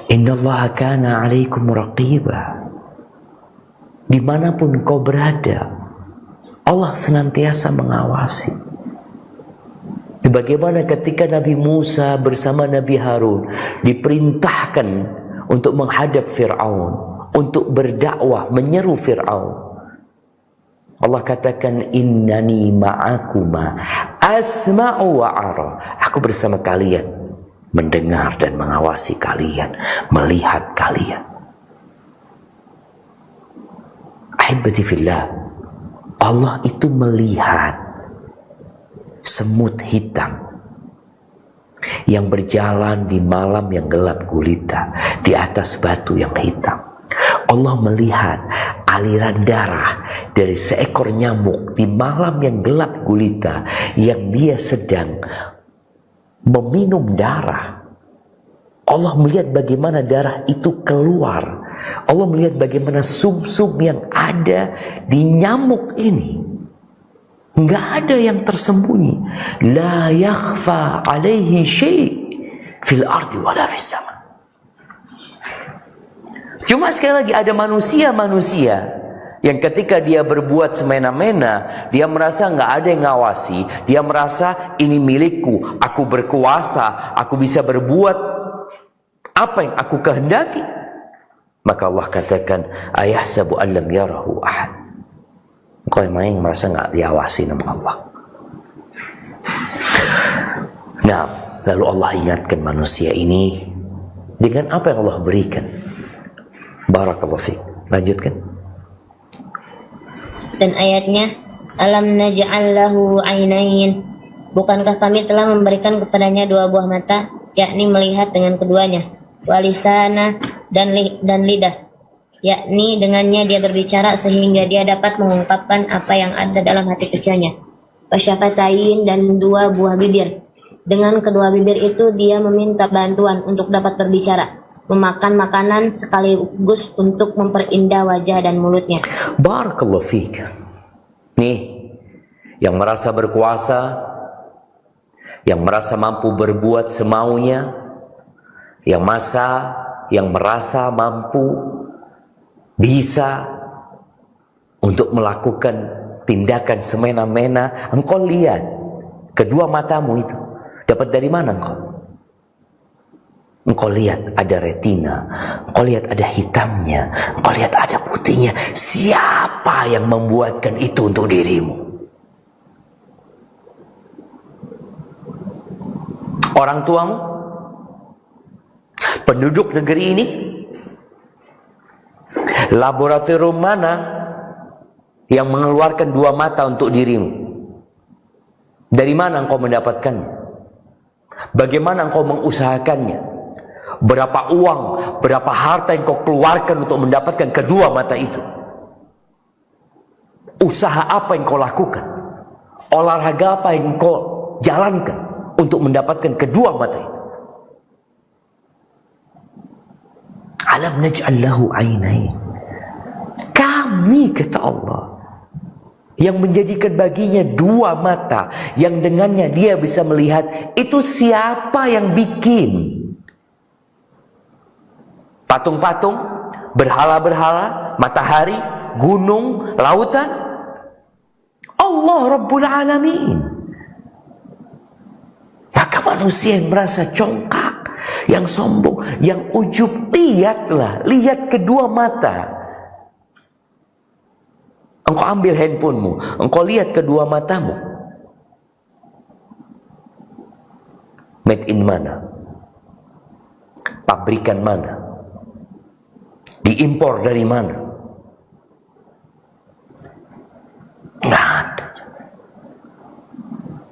Innallaha kana 'alaikum raqiba. Dimanapun kau berada, Allah senantiasa mengawasi. Bagaimana ketika Nabi Musa bersama Nabi Harun diperintahkan untuk menghadap Fir'aun, untuk berdakwah, menyeru Fir'aun. Allah katakan, innani ma'akuma asma'u wa ara. Aku bersama kalian, mendengar dan mengawasi kalian, melihat kalian. Ahibati fillah, Allah itu melihat semut hitam yang berjalan di malam yang gelap gulita di atas batu yang hitam. Allah melihat aliran darah dari seekor nyamuk di malam yang gelap gulita yang dia sedang meminum darah. Allah melihat bagaimana darah itu keluar. Allah melihat bagaimana sumsum yang ada di nyamuk ini. Nggak ada yang tersembunyi. La yakhfa alaihi syai' fil ardi wala fis sama. Cuma sekali lagi ada manusia-manusia yang ketika dia berbuat semena-mena, dia merasa nggak ada yang ngawasi. Dia merasa ini milikku, aku berkuasa, aku bisa berbuat apa yang aku kehendaki. Maka Allah katakan, ayahsabu an lam yarahu ahad. Kau yang merasa nggak diawasi nama Allah. Nah, lalu Allah ingatkan manusia ini dengan apa yang Allah berikan. Barakallahu fiik. Lanjutkan. Dan ayatnya, alam naj'al lahu ainain. Bukankah kami telah memberikan kepadanya 2 buah mata, yakni melihat dengan keduanya, walisana dan lidah, yakni dengannya dia berbicara sehingga dia dapat mengungkapkan apa yang ada dalam hati kecilnya. Wasyafatain dan 2 buah bibir. Dengan kedua bibir itu dia meminta bantuan untuk dapat berbicara, memakan makanan sekaligus untuk memperindah wajah dan mulutnya. Barakallahu fiik. Nih, yang merasa berkuasa, yang merasa mampu berbuat semaunya, yang merasa mampu bisa untuk melakukan tindakan semena-mena. Engkau lihat kedua matamu itu, dapat dari mana engkau? Engkau lihat ada retina, engkau lihat ada hitamnya, engkau lihat ada putihnya. Siapa yang membuatkan itu untuk dirimu? Orang tuamu? Penduduk negeri ini? Laboratorium mana yang mengeluarkan 2 mata untuk dirimu? Dari mana engkau mendapatkannya? Bagaimana engkau mengusahakannya? Berapa uang, berapa harta yang kau keluarkan untuk mendapatkan kedua mata itu? Usaha apa yang kau lakukan? Olahraga apa yang kau jalankan untuk mendapatkan kedua mata itu? Alam naj'al lahu ainain. Kami, kata Allah, yang menjadikan baginya 2 mata, yang dengannya dia bisa melihat. Itu siapa yang bikin? Patung-patung, berhala-berhala, matahari, gunung, lautan? Allah Rabbul Alamin. Maka manusia yang merasa congkak, yang sombong, yang ujub, lihatlah, lihat kedua mata. Engkau ambil handphonemu, engkau lihat kedua matamu. Made in mana? Pabrikan mana? Diimpor dari mana? Nggak ada.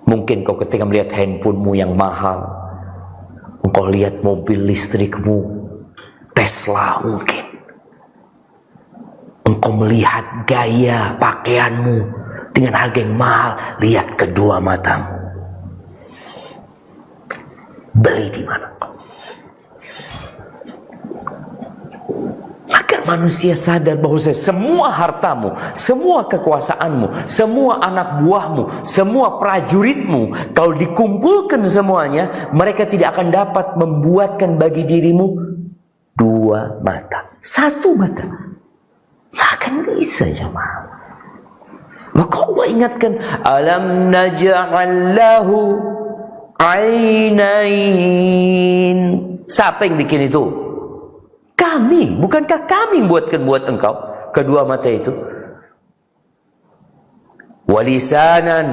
Mungkin kau ketika melihat handphonemu yang mahal, engkau lihat mobil listrikmu, Tesla mungkin. Engkau melihat gaya pakaianmu dengan harga yang mahal, lihat kedua matamu. Beli di mana? Agar manusia sadar bahwa semua hartamu, semua kekuasaanmu, semua anak buahmu, semua prajuritmu, kalau dikumpulkan semuanya, mereka tidak akan dapat membuatkan bagi dirimu 2 mata. 1 mata. Nggak akan bisa, jemaah. Maka Allah ingatkan, alam naj'al lahu ainain. Siapa yang bikin itu? Kami. Bukankah kami yang buatkan buat engkau kedua mata itu? Walisanan,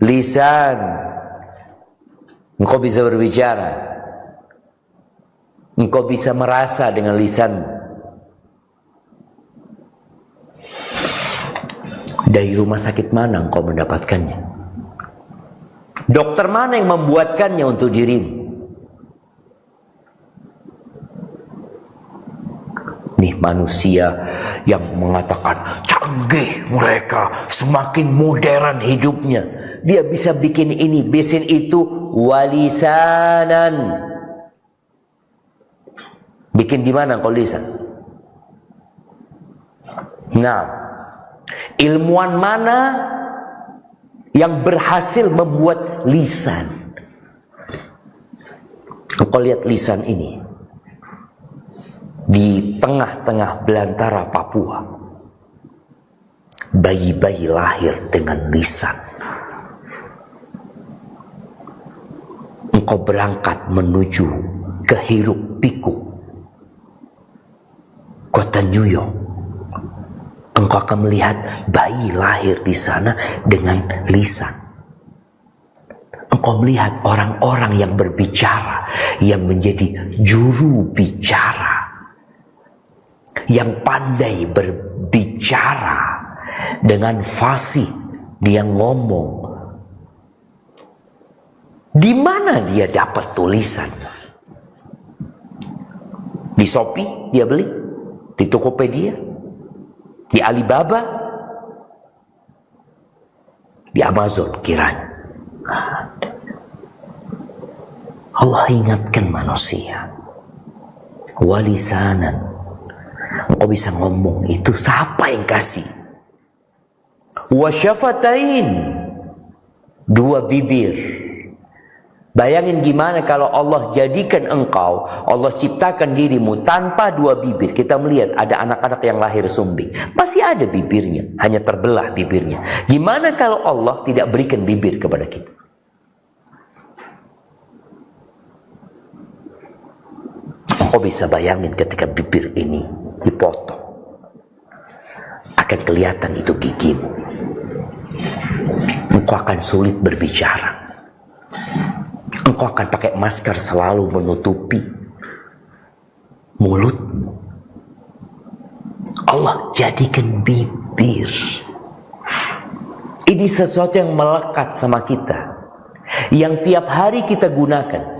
lisan, engkau bisa berbicara, engkau bisa merasa dengan lisanmu. Dari rumah sakit mana engkau mendapatkannya? Dokter mana yang membuatkannya untuk dirimu? Nih manusia yang mengatakan canggih mereka, semakin modern hidupnya. Dia bisa bikin ini, bikin itu, walisanan. Bikin di mana kau lisan? Nah, ilmuwan mana yang berhasil membuat lisan? Kau lihat lisan ini. Di tengah-tengah belantara Papua, bayi-bayi lahir dengan lisan. Engkau berangkat menuju ke hiruk-pikuk kota New York, engkau akan melihat bayi lahir di sana dengan lisan. Engkau melihat orang-orang yang berbicara, yang menjadi juru bicara, yang pandai berbicara dengan fasih. Dia ngomong. Di mana dia dapat tulisan? Di Shopee dia beli, di Tokopedia, di Alibaba, di Amazon kiranya. Allah ingatkan manusia, walisanan. Engkau bisa ngomong, itu siapa yang kasih? Wasyafatain, dua bibir. Bayangin gimana kalau Allah jadikan engkau, Allah ciptakan dirimu tanpa dua bibir. Kita melihat ada anak-anak yang lahir sumbing, masih ada bibirnya, hanya terbelah bibirnya. Gimana kalau Allah tidak berikan bibir kepada kita? Engkau bisa bayangin ketika bibir ini dipotong, akan kelihatan itu gigimu. Engkau akan sulit berbicara. Engkau akan pakai masker selalu menutupi mulutmu. Allah jadikan bibir. Ini sesuatu yang melekat sama kita, yang tiap hari kita gunakan.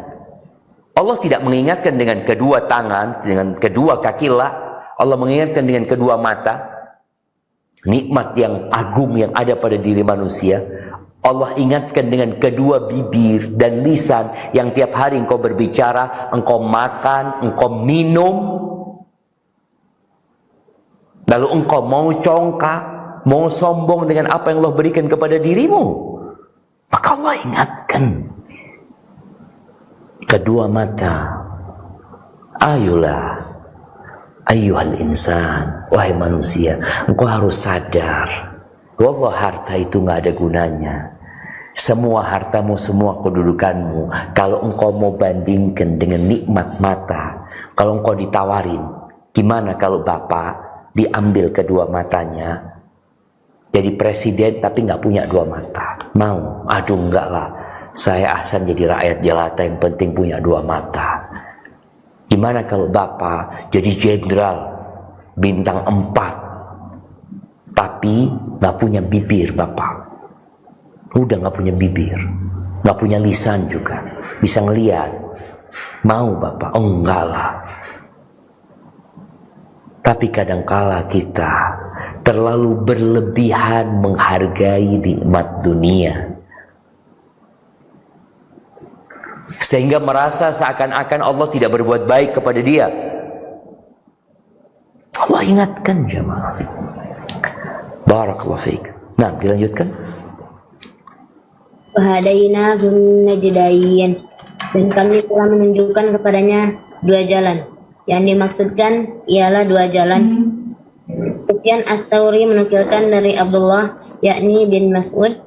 Allah tidak mengingatkan dengan kedua tangan, dengan kedua kaki lah. Allah mengingatkan dengan kedua mata. Nikmat yang agung yang ada pada diri manusia, Allah ingatkan dengan kedua bibir dan lisan yang tiap hari engkau berbicara, engkau makan, engkau minum. Lalu engkau mau congkak, mau sombong dengan apa yang Allah berikan kepada dirimu. Maka Allah ingatkan. Kedua mata. Ayolah, ayyuhal insan, wahai manusia, engkau harus sadar. Wallah, harta itu gak ada gunanya. Semua hartamu, semua kedudukanmu, kalau engkau mau bandingkan dengan nikmat mata, kalau engkau ditawarin, gimana kalau bapak diambil kedua matanya, jadi presiden tapi gak punya dua mata? Mau? Aduh enggak lah, saya asal jadi rakyat jelata, yang penting punya dua mata. Gimana kalau bapak jadi jenderal bintang 4 tapi gak punya bibir bapak? Udah gak punya bibir, gak punya lisan juga, bisa ngelihat. Mau bapak? Oh enggak lah. Tapi kadangkala kita terlalu berlebihan menghargai nikmat dunia, sehingga merasa seakan-akan Allah tidak berbuat baik kepada dia. Allah ingatkan jemaah. Barakallahu fiik. Nah, dilanjutkan. Wahadainahun najdain, dan kami telah menunjukkan kepadanya dua jalan. Yang dimaksudkan ialah dua jalan. Sufyan Ats-Tsauri menukilkan dari Abdullah yakni bin Mas'ud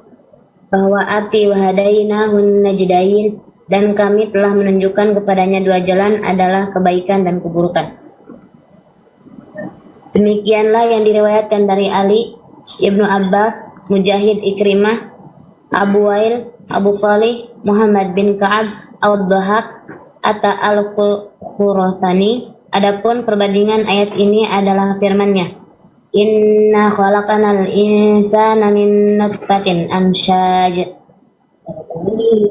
bahwa arti wahadainahun najdain, dan kami telah menunjukkan kepadanya dua jalan, adalah kebaikan dan keburukan. Demikianlah yang diriwayatkan dari Ali, Ibnu Abbas, Mujahid, Ikrimah, Abu Wail, Abu Salih, Muhammad bin Ka'ab, Ad-Dhahak, Atta al-Khurasani. Adapun perbandingan ayat ini adalah firman-Nya, Inna khalaqanal insana min nutfatin amsyaj.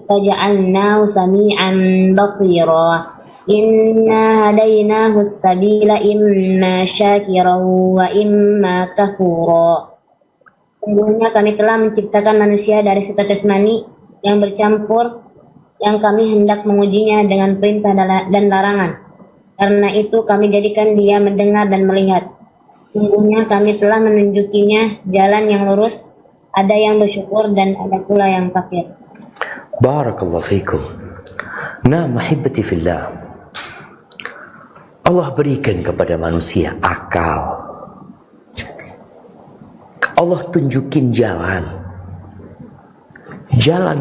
فجعلناه سميعا بصيرا إنا هديناه السبيل إما شاكرا وإما كفورا. Sungguhnya kami telah menciptakan manusia dari setetes mani yang bercampur, yang kami hendak mengujinya dengan perintah dan larangan. Karena itu kami jadikan dia mendengar dan melihat. Sungguhnya kami telah menunjukinya jalan yang lurus, ada yang bersyukur dan ada pula yang kafir. Barakallahu fikum. Nah, mahibbati fillah, Allah berikan kepada manusia akal. Allah tunjukin jalan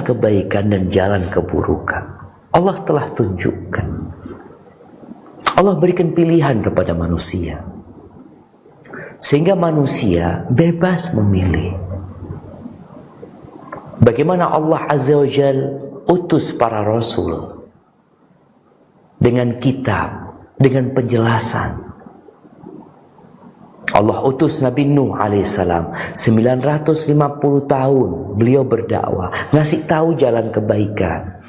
kebaikan dan jalan keburukan. Allah telah tunjukkan. Allah berikan pilihan kepada manusia, sehingga manusia bebas memilih. Bagaimana Allah Azza wa Jalla utus para rasul dengan kitab, dengan penjelasan. Allah utus Nabi Nuh alaihissalam 950 tahun beliau berdakwah, ngasih tahu jalan kebaikan,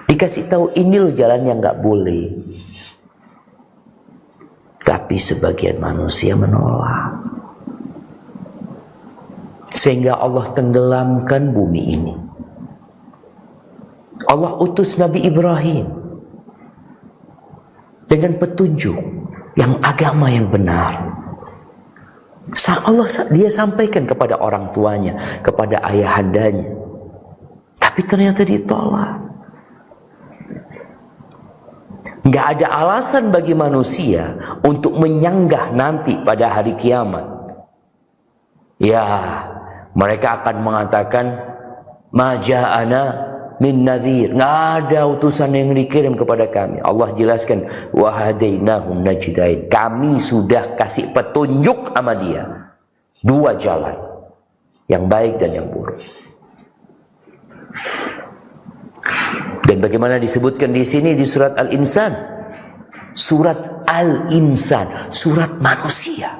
dikasih tahu ini loh jalan yang nggak boleh. Tapi sebagian manusia menolak, sehingga Allah tenggelamkan bumi ini. Allah utus Nabi Ibrahim dengan petunjuk yang agama yang benar. Dia sampaikan kepada orang tuanya, kepada ayahandanya, tapi ternyata ditolak. Nggak ada alasan bagi manusia untuk menyanggah nanti pada hari kiamat. Ya, mereka akan mengatakan ma ja'ana min nadhir, nggak ada utusan yang dikirim kepada kami. Allah jelaskan wa hadainahun najdain, kami sudah kasih petunjuk sama dia dua jalan, yang baik dan yang buruk. Dan bagaimana disebutkan di sini di surat Al-Insan, surat Al-Insan, surat manusia.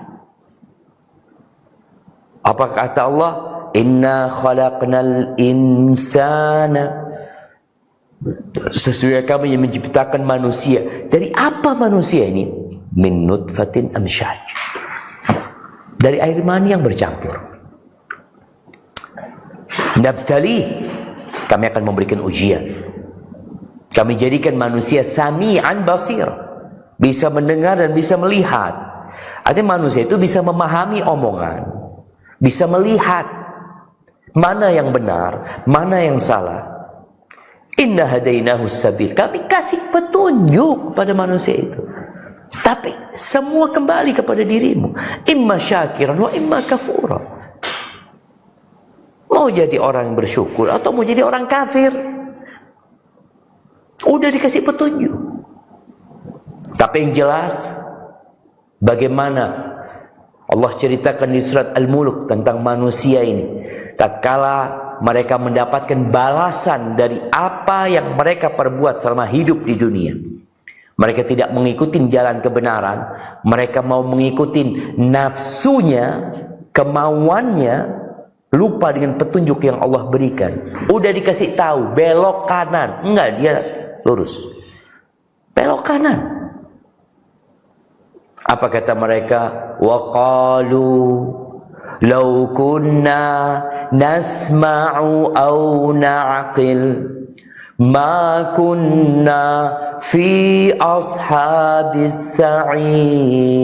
Apa kata Allah? Inna khalaqnal insana, sesungguhnya kami yang menciptakan manusia. Dari apa manusia ini? Min nutfatin amsyaj, dari air mani yang bercampur. Nabtali, kami akan memberikan ujian. Kami jadikan manusia sami'an basir, bisa mendengar dan bisa melihat. Artinya manusia itu bisa memahami omongan, bisa melihat mana yang benar, mana yang salah. Inna hadainahu sabil, kami kasih petunjuk kepada manusia itu. Tapi semua kembali kepada dirimu. Imma syakiran wa imma kafura. Mau jadi orang yang bersyukur atau mau jadi orang kafir. Udah dikasih petunjuk. Tapi yang jelas, bagaimana Allah ceritakan di surat Al-Mulk tentang manusia ini. Tatkala mereka mendapatkan balasan dari apa yang mereka perbuat selama hidup di dunia. Mereka tidak mengikuti jalan kebenaran, mereka mau mengikuti nafsunya, kemauannya, lupa dengan petunjuk yang Allah berikan. Udah dikasih tahu belok kanan, enggak, dia lurus. Belok kanan. Apa kata mereka? Waqalu law kunna nasma'u aw na'qil ma kunna fi ashabis sa'ir.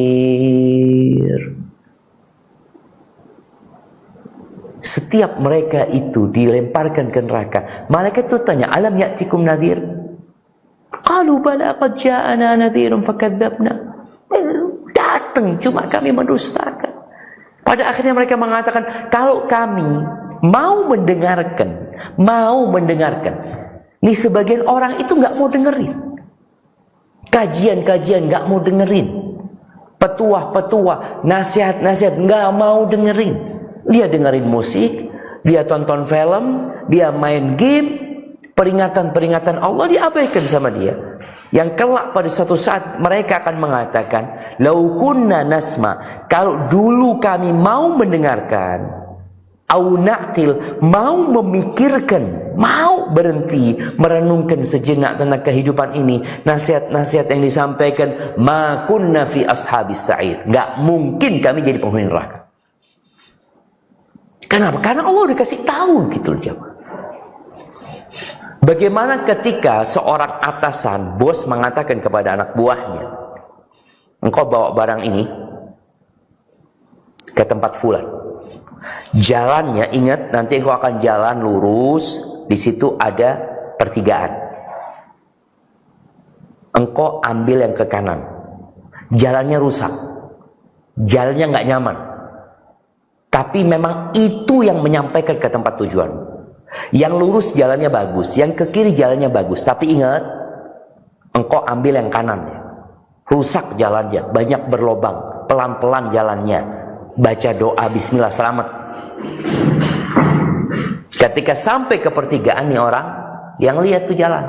Setiap mereka itu dilemparkan ke neraka. Malaikat itu tanya, alam ya'tikum nadhir? Qalu bala qad ja'ana nadhirun fakadzabna. Datang, cuma kami mendustakan. Pada akhirnya mereka mengatakan, kalau kami mau mendengarkan. Nih sebagian orang itu nggak mau dengerin. Kajian-kajian nggak mau dengerin. Petuah-petuah, nasihat-nasihat nggak mau dengerin. Dia dengerin musik, dia tonton film, dia main game, peringatan-peringatan Allah diabaikan sama dia. Yang kelak pada suatu saat mereka akan mengatakan, lau kunna nasma, kalau dulu kami mau mendengarkan, au naqil, mau memikirkan, mau berhenti merenungkan sejenak tentang kehidupan ini, nasihat-nasihat yang disampaikan, ma kunna fi ashabis sa'ir, nggak mungkin kami jadi penghuni neraka. Kenapa? Karena Allah udah kasih tahu gitu loh jemaah. Bagaimana ketika seorang atasan, bos mengatakan kepada anak buahnya, engkau bawa barang ini ke tempat fulan. Jalannya, ingat, nanti engkau akan jalan lurus, di situ ada pertigaan. Engkau ambil yang ke kanan. Jalannya rusak. Jalannya nggak nyaman. Tapi memang itu yang menyampaikan ke tempat tujuan. Yang lurus jalannya bagus, yang ke kiri jalannya bagus. Tapi ingat, engkau ambil yang kanan. Rusak jalannya, banyak berlobang, pelan-pelan jalannya. Baca doa bismillah selamat. Ketika sampai ke pertigaan nih orang yang lihat tuh jalan,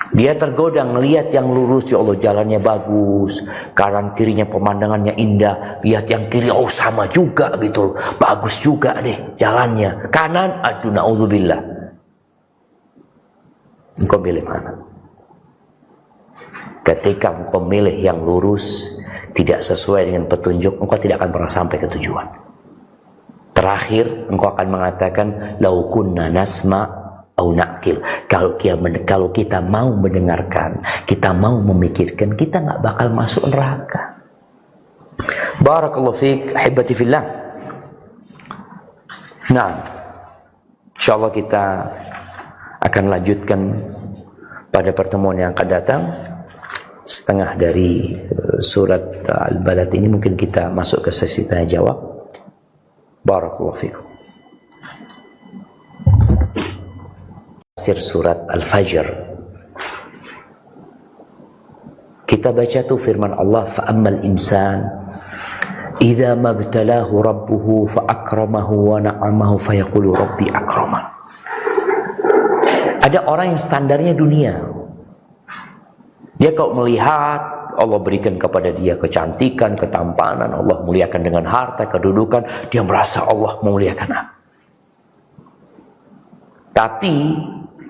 dia tergoda ngelihat yang lurus, ya Allah jalannya bagus, kanan kirinya pemandangannya indah. Lihat yang kiri, oh sama juga gitu loh, bagus juga deh jalannya. Kanan, aduh naudzubillah. Engkau pilih mana? Ketika engkau milih yang lurus, tidak sesuai dengan petunjuk, engkau tidak akan pernah sampai ke tujuan. Terakhir, engkau akan mengatakan, lau kunna nasma au naqil. Kalau kita mau mendengarkan, kita mau memikirkan, kita nggak bakal masuk neraka. Barakallahu fiik, ahibati fillah. Nah, insyaallah kita akan lanjutkan pada pertemuan yang akan datang. Setengah dari surat Al-Balad ini mungkin kita masuk ke sesi tanya jawab. Barakallahu fiikum. Tafsir surat Al-Fajr. Kita baca tuh firman Allah, fa ammal insan idza mabtalahu rabbuhu fa akramahu wa na'amahu fa yaqulu rabbi akraman. Ada orang yang standarnya dunia. Dia kalau melihat Allah berikan kepada dia kecantikan, ketampanan, Allah muliakan dengan harta, kedudukan, dia merasa Allah memuliakan aku. Tapi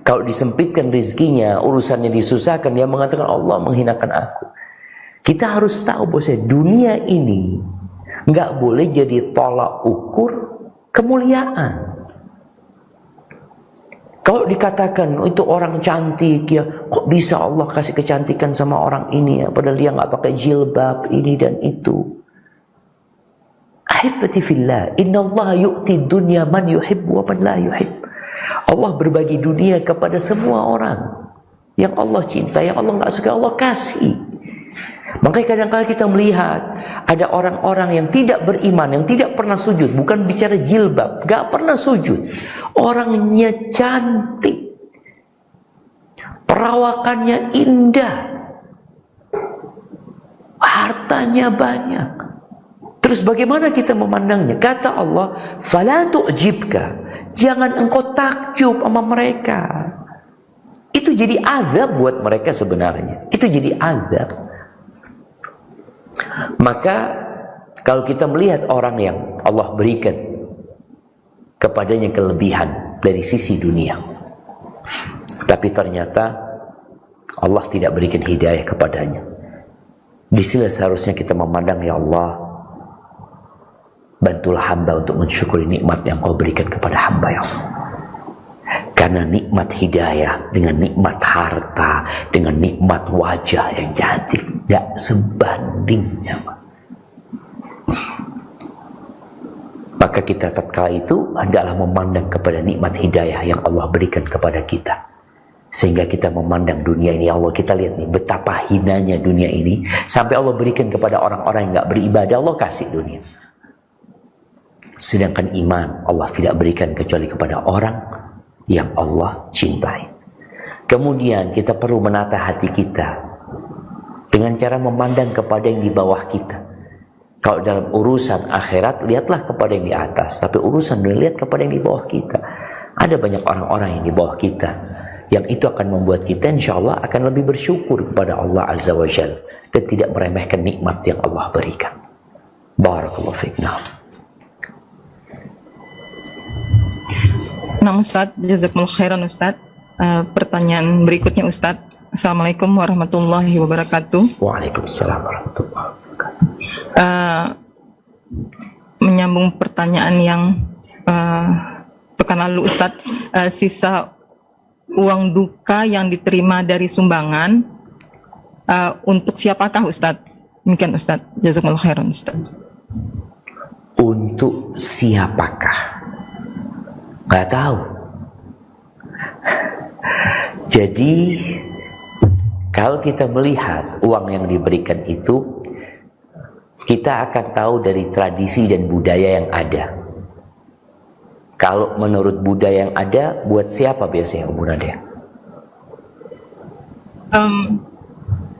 kalau disempitkan rezekinya, urusannya disusahkan, dia mengatakan Allah menghinakan aku. Kita harus tahu bahwa dunia ini nggak boleh jadi tolak ukur kemuliaan. Kalau dikatakan oh, itu orang cantik ya, kok bisa Allah kasih kecantikan sama orang ini ya, padahal dia nggak pakai jilbab ini dan itu. Ahibati fillah, innallaha yu'ti dunya man yuhibbu wa man la yuhib. Allah berbagi dunia kepada semua orang. Yang Allah cinta, yang Allah nggak suka, Allah kasih. Makanya kadang-kadang kita melihat ada orang-orang yang tidak beriman, yang tidak pernah sujud, bukan bicara jilbab, nggak pernah sujud. Orangnya cantik, perawakannya indah, hartanya banyak. Terus bagaimana kita memandangnya? Kata Allah, "Fala tu'jibka." Jangan engkau takjub sama mereka. Itu jadi azab buat mereka sebenarnya. Itu jadi azab. Maka kalau kita melihat orang yang Allah berikan kepadanya kelebihan dari sisi dunia, tapi ternyata Allah tidak berikan hidayah kepadanya, di sini seharusnya kita memandang, ya Allah, bantulah hamba untuk mensyukuri nikmat yang kau berikan kepada hamba, ya Allah. Karena nikmat hidayah dengan nikmat harta, dengan nikmat wajah yang cantik, gak sebandingnya. Maka kita tatkala itu adalah memandang kepada nikmat hidayah yang Allah berikan kepada kita. Sehingga kita memandang dunia ini, Allah, kita lihat nih betapa hinanya dunia ini, sampai Allah berikan kepada orang-orang yang gak beribadah, Allah kasih dunia. Sedangkan iman Allah tidak berikan kecuali kepada orang yang Allah cintai. Kemudian kita perlu menata hati kita dengan cara memandang kepada yang di bawah kita. Kalau dalam urusan akhirat, lihatlah kepada yang di atas. Tapi urusan dunia, lihat kepada yang di bawah kita. Ada banyak orang-orang yang di bawah kita, yang itu akan membuat kita insya Allah akan lebih bersyukur kepada Allah Azza wa Jalla dan tidak meremehkan nikmat yang Allah berikan. Barakallahu fiik. Nama Ustadz, jazakumullah khairan Ustadz. Pertanyaan berikutnya Ustadz. Assalamualaikum warahmatullahi wabarakatuh. Waalaikumsalam warahmatullahi wabarakatuh. Menyambung pertanyaan yang pekan lalu Ustadz, sisa uang duka yang diterima dari sumbangan untuk siapakah Ustadz? Demikian Ustadz, jazakumullah khairan Ustadz. Untuk siapakah? Nggak tahu. Jadi kalau kita melihat uang yang diberikan itu, kita akan tahu dari tradisi dan budaya yang ada. Kalau menurut budaya yang ada, buat siapa biasanya Ummu Nadia?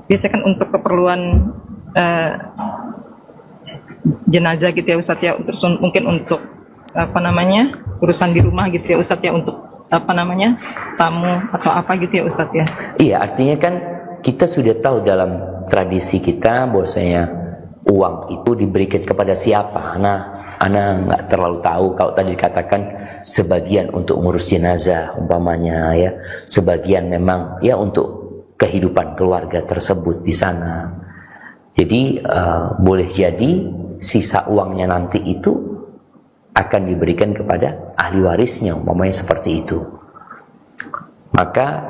Biasanya kan untuk keperluan jenazah gitu ya Ustadz ya, terus mungkin untuk urusan di rumah gitu ya Ustadz ya, untuk tamu atau apa gitu ya Ustadz ya. Iya, artinya kan kita sudah tahu dalam tradisi kita bahwasanya uang itu diberikan kepada siapa. Ana nggak terlalu tahu. Kalau tadi dikatakan sebagian untuk ngurus jenazah umpamanya ya, sebagian memang ya untuk kehidupan keluarga tersebut di sana. Jadi boleh jadi sisa uangnya nanti itu akan diberikan kepada ahli warisnya, umpamanya seperti itu. Maka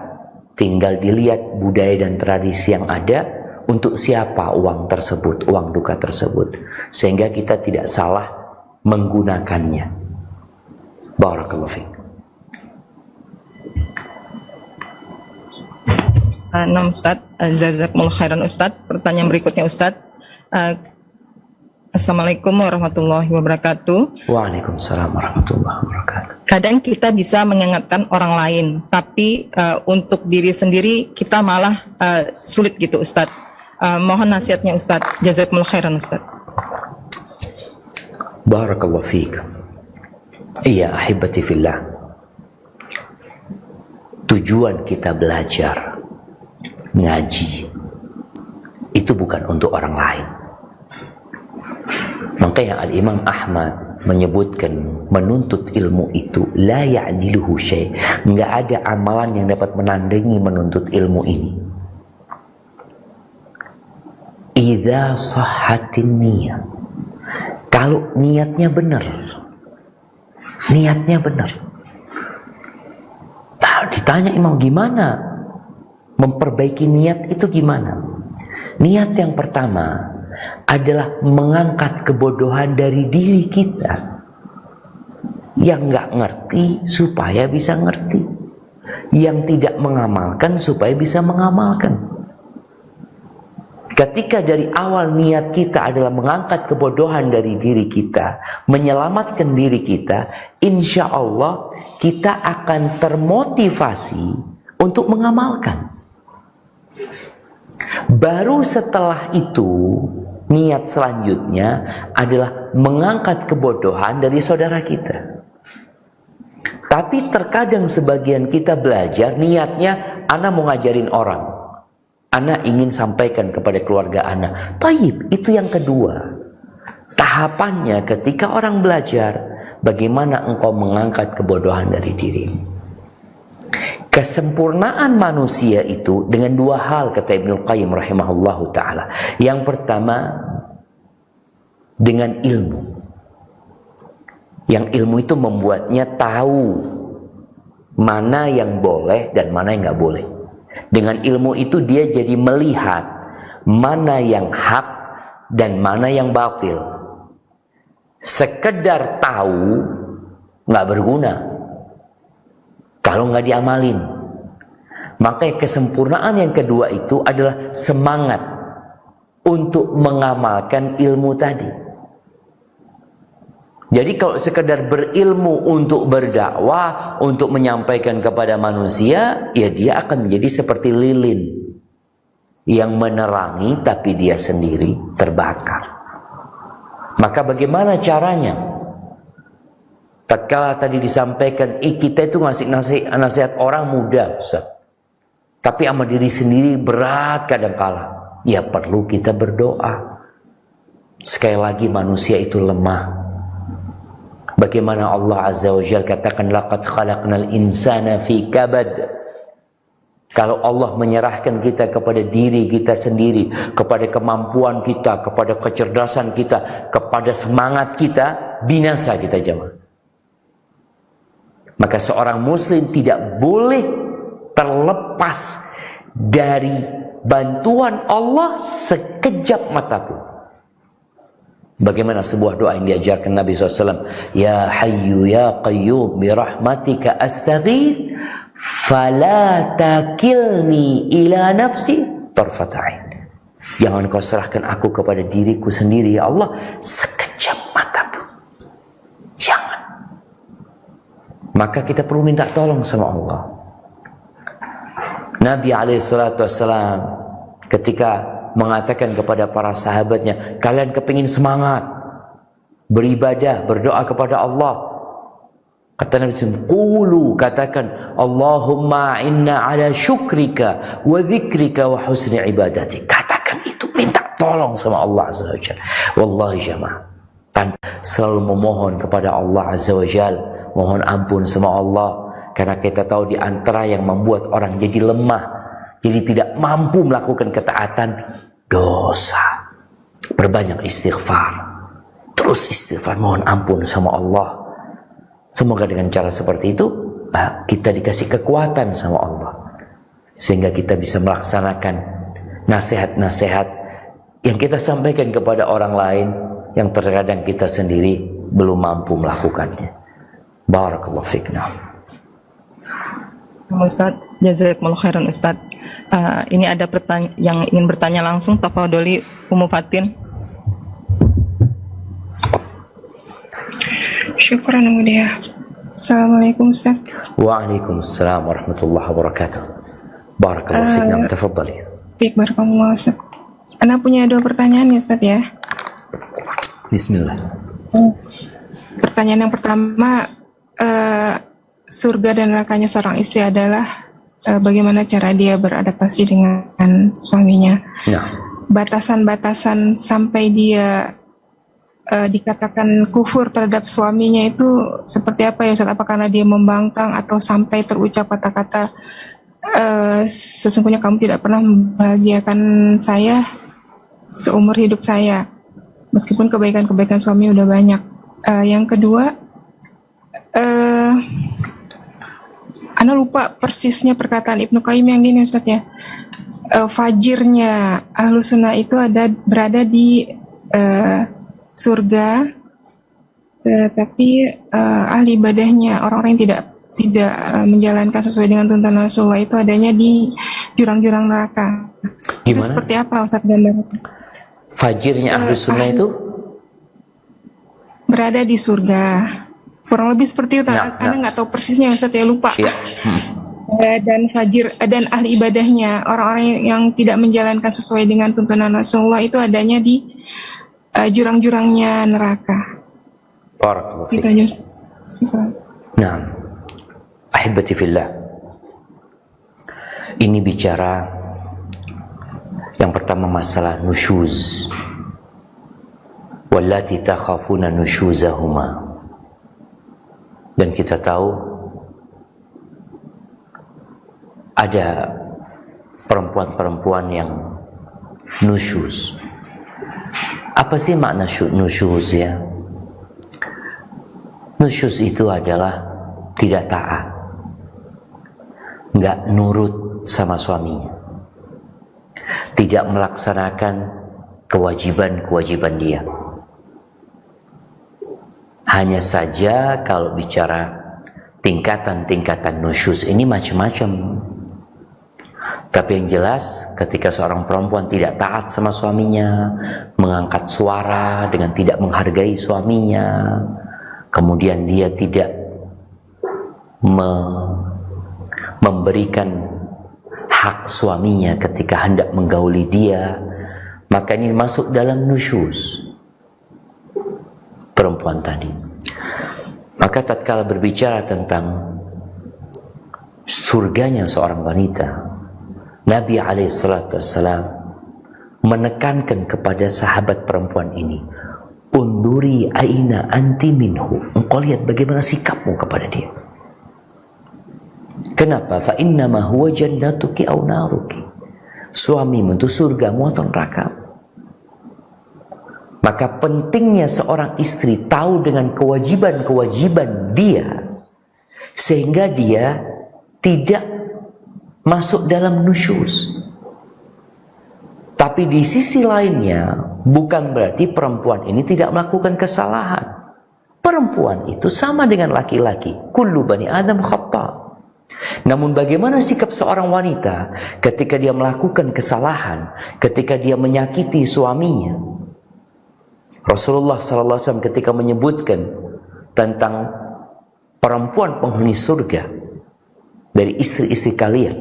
tinggal dilihat budaya dan tradisi yang ada, untuk siapa uang tersebut, uang duka tersebut, sehingga kita tidak salah menggunakannya. Barakallahu fiik. Nama Ustadz, jazakumullah khairan Ustadz. Pertanyaan berikutnya Ustadz. Assalamualaikum warahmatullahi wabarakatuh. Waalaikumsalam warahmatullahi wabarakatuh. Kadang kita bisa mengingatkan orang lain, tapi untuk diri sendiri kita malah sulit gitu Ustadz. Mohon nasihatnya Ustadz. Jazakumullah khairan Ustadz. Barakallahu fiik. Iya, ahibati fillah. Tujuan kita belajar ngaji itu bukan untuk orang lain. Makanya Al-Imam Ahmad menyebutkan menuntut ilmu itu la ya'diluhu syai', enggak ada amalan yang dapat menandingi menuntut ilmu ini. Idza sahhatin niyah, kalau niatnya benar. Niatnya benar. Nah, ditanya Imam gimana memperbaiki niat itu gimana? Niat yang pertama adalah mengangkat kebodohan dari diri kita. Yang nggak ngerti supaya bisa ngerti. Yang tidak mengamalkan supaya bisa mengamalkan. Ketika dari awal niat kita adalah mengangkat kebodohan dari diri kita, menyelamatkan diri kita, insya Allah kita akan termotivasi untuk mengamalkan. Baru setelah itu, niat selanjutnya adalah mengangkat kebodohan dari saudara kita. Tapi terkadang sebagian kita belajar niatnya, ana mau ngajarin orang, ana ingin sampaikan kepada keluarga ana. Taib, itu yang kedua. Tahapannya ketika orang belajar, bagaimana engkau mengangkat kebodohan dari diri. Kesempurnaan manusia itu dengan dua hal, kata Ibnu Qayyim rahimahullahu ta'ala. Yang pertama, dengan ilmu. Yang ilmu itu membuatnya tahu mana yang boleh dan mana yang nggak boleh. Dengan ilmu itu dia jadi melihat mana yang hak dan mana yang batil. Sekedar tahu nggak berguna kalau nggak diamalin. Maka kesempurnaan yang kedua itu adalah semangat untuk mengamalkan ilmu tadi. Jadi kalau sekedar berilmu untuk berdakwah, untuk menyampaikan kepada manusia, ya dia akan menjadi seperti lilin yang menerangi tapi dia sendiri terbakar. Maka bagaimana caranya? Tatkala tadi disampaikan, kita itu ngasih nasihat orang mudah, Ustaz. Tapi sama diri sendiri berat kadangkala. Ya perlu kita berdoa. Sekali lagi manusia itu lemah. Bagaimana Allah Azza wa Jalla katakan laqad khalaqnal insana fi kabad. Kalau Allah menyerahkan kita kepada diri kita sendiri, kepada kemampuan kita, kepada kecerdasan kita, kepada semangat kita, binasa kita jemaah. Maka seorang muslim tidak boleh terlepas dari bantuan Allah sekejap mata pun. Bagaimana sebuah doa yang diajarkan Nabi SAW, Ya Hayyu Ya Qayyum birahmatika astaghith fala takilni ila nafsi tarfata'in. Jangan kau serahkan aku kepada diriku sendiri ya Allah sekejap mata pun. Jangan. Maka kita perlu minta tolong sama Allah. Nabi SAW ketika mengatakan kepada para sahabatnya, kalian kepingin semangat beribadah, berdoa kepada Allah. Kata Nabi SAW, qulu, katakan, Allahumma inna ala syukrika wa dzikrika wa husni ibadati. Katakan itu, minta tolong sama Allah Azza wa Jalla. Wallahi jamaah, selalu memohon kepada Allah Azza wa Jalla, mohon ampun sama Allah, karena kita tahu di antara yang membuat orang jadi lemah, jadi tidak mampu melakukan ketaatan, dosa. Berbanyak istighfar, terus istighfar, mohon ampun sama Allah. Semoga dengan cara seperti itu kita dikasih kekuatan sama Allah, sehingga kita bisa melaksanakan nasihat-nasihat yang kita sampaikan kepada orang lain yang terkadang kita sendiri belum mampu melakukannya. Barakallahu fikna. Ustaz, jazakumullah khairan Ustaz. Ini ada yang ingin bertanya langsung, tafadholi Ummu Fatin. Syukran mulia. Assalamualaikum Ustaz. Waalaikumsalam warahmatullahi wabarakatuh. Barakallahu fikna. Tafadhali. Baik, barakallahu Ustaz. Ana punya 2 pertanyaan ya Ustaz ya. Bismillah. Pertanyaan yang pertama, surga dan nerakanya seorang istri adalah bagaimana cara dia beradaptasi dengan suaminya. Nah, batasan-batasan sampai dia dikatakan kufur terhadap suaminya itu seperti apa ya Ustaz? Apa karena dia membangkang atau sampai terucap kata-kata sesungguhnya kamu tidak pernah membahagiakan saya seumur hidup saya, meskipun kebaikan-kebaikan suami udah banyak. Yang kedua, Ana lupa persisnya perkataan Ibnu Qayyim yang gini Ustaz ya. Fajirnya ahlu sunnah itu berada di surga, tapi ahli ibadahnya, orang-orang yang tidak menjalankan sesuai dengan tuntunan Rasulullah itu adanya di jurang-jurang neraka. Gimana? Itu seperti apa Ustaz gambarnya? Fajirnya ahlu sunnah itu berada di surga, kurang lebih seperti itu. Anda nggak tahu persisnya Ustaz ya, lupa. Ya. Dan fajir dan ahli ibadahnya, orang-orang yang tidak menjalankan sesuai dengan tuntunan Rasulullah itu adanya di jurang-jurangnya neraka. Barakallahu Gitu fiik. aja Ustaz. Nah, ahibati fillah, ini bicara yang pertama masalah nusyuz, wallati takhafuna nusyuzahuma. Dan kita tahu ada perempuan-perempuan yang nusyuz. Apa sih makna nusyuz ya? Nusyuz itu adalah tidak taat, nggak nurut sama suaminya, tidak melaksanakan kewajiban-kewajiban dia. Hanya saja kalau bicara tingkatan-tingkatan nusyuz ini macam-macam. Tapi yang jelas ketika seorang perempuan tidak taat sama suaminya, mengangkat suara dengan tidak menghargai suaminya, kemudian dia tidak memberikan hak suaminya ketika hendak menggauli dia, maka ini masuk dalam nusyuz perempuan tadi. Maka tatkala berbicara tentang surganya seorang wanita, Nabi SAW menekankan kepada sahabat perempuan ini unduri aina anti minhu, engkau lihat bagaimana sikapmu kepada dia. Kenapa? Fa innama huwa jannatuki aw naruki, suamimu itu surgamu atau neraka. Maka pentingnya seorang istri tahu dengan kewajiban-kewajiban dia, sehingga dia tidak masuk dalam nusyuz. Tapi di sisi lainnya, bukan berarti perempuan ini tidak melakukan kesalahan. Perempuan itu sama dengan laki-laki. Kullu bani Adam khata'. Namun bagaimana sikap seorang wanita ketika dia melakukan kesalahan, ketika dia menyakiti suaminya? Rasulullah SAW ketika menyebutkan tentang perempuan penghuni surga dari istri-istri kalian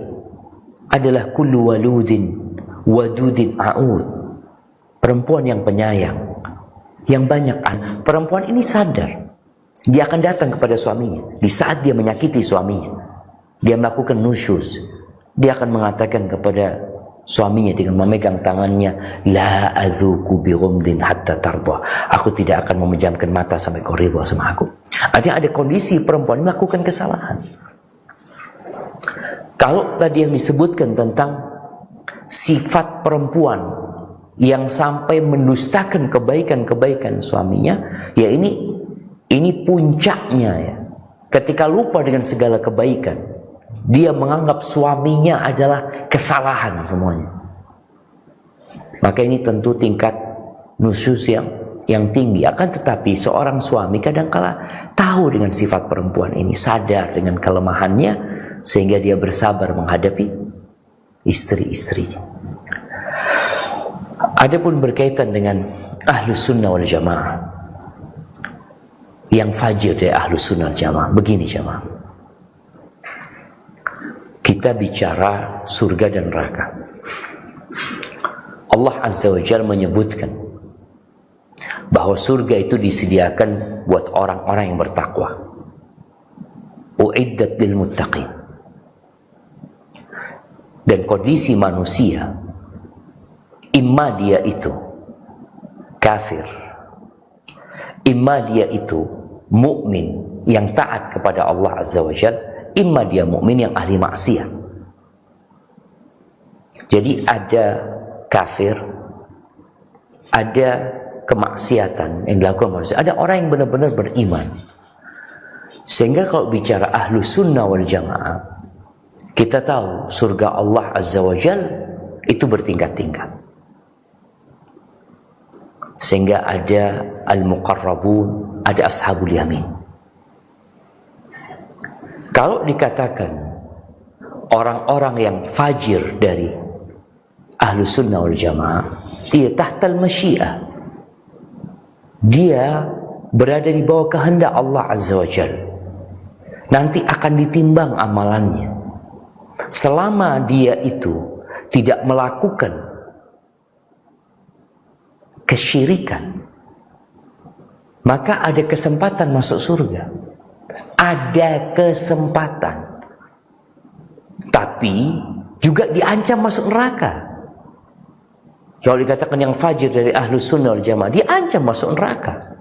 adalah kullu waludin wadudin a'ud, perempuan yang penyayang, yang banyak anak. Perempuan ini sadar dia akan datang kepada suaminya di saat dia menyakiti suaminya, dia melakukan nusyuz, dia akan mengatakan kepada suaminya dengan memegang tangannya, la adzuku bi ghumdin hatta tarda, aku tidak akan memejamkan mata sampai kau ridha sama aku. Artinya ada kondisi perempuan melakukan kesalahan. Kalau tadi yang disebutkan tentang sifat perempuan yang sampai mendustakan kebaikan-kebaikan suaminya, ya ini puncaknya ya. Ketika lupa dengan segala kebaikan, dia menganggap suaminya adalah kesalahan semuanya. Maka ini tentu tingkat nusyuz yang tinggi. Akan tetapi seorang suami kadangkala tahu dengan sifat perempuan ini, sadar dengan kelemahannya, sehingga dia bersabar menghadapi istri-istrinya. Adapun berkaitan dengan Ahlus Sunnah wal Jamaah, yang fajir dari Ahlus Sunnah wal Jamaah, begini jamaah. Kita bicara surga dan neraka. Allah Azza wa Jalla menyebutkan bahwa surga itu disediakan buat orang-orang yang bertakwa. Uiddat lil muttaqin. Dan kondisi manusia, imma dia itu kafir, imma dia itu mukmin yang taat kepada Allah Azza wa Jalla, imma dia mukmin yang ahli maksiat. Jadi ada kafir, ada kemaksiatan yang dilakukan manusia, ada orang yang benar-benar beriman. Sehingga kalau bicara Ahlu Sunnah wal Jamaah, kita tahu surga Allah Azza wa Jal itu bertingkat-tingkat. Sehingga ada Al-Muqarrabun, ada Ashabul Yamin. Kalau dikatakan orang-orang yang fajir dari Ahlus Sunnah wal Jamaah, dia tahtal masyiah, dia berada di bawah kehendak Allah Azza wa Jalla. Nanti akan ditimbang amalannya. Selama dia itu tidak melakukan kesyirikan, maka ada kesempatan masuk surga. Ada kesempatan, tapi juga diancam masuk neraka. Kalau dikatakan yang fajir dari Ahlus Sunnah wal Jamaah, diancam masuk neraka.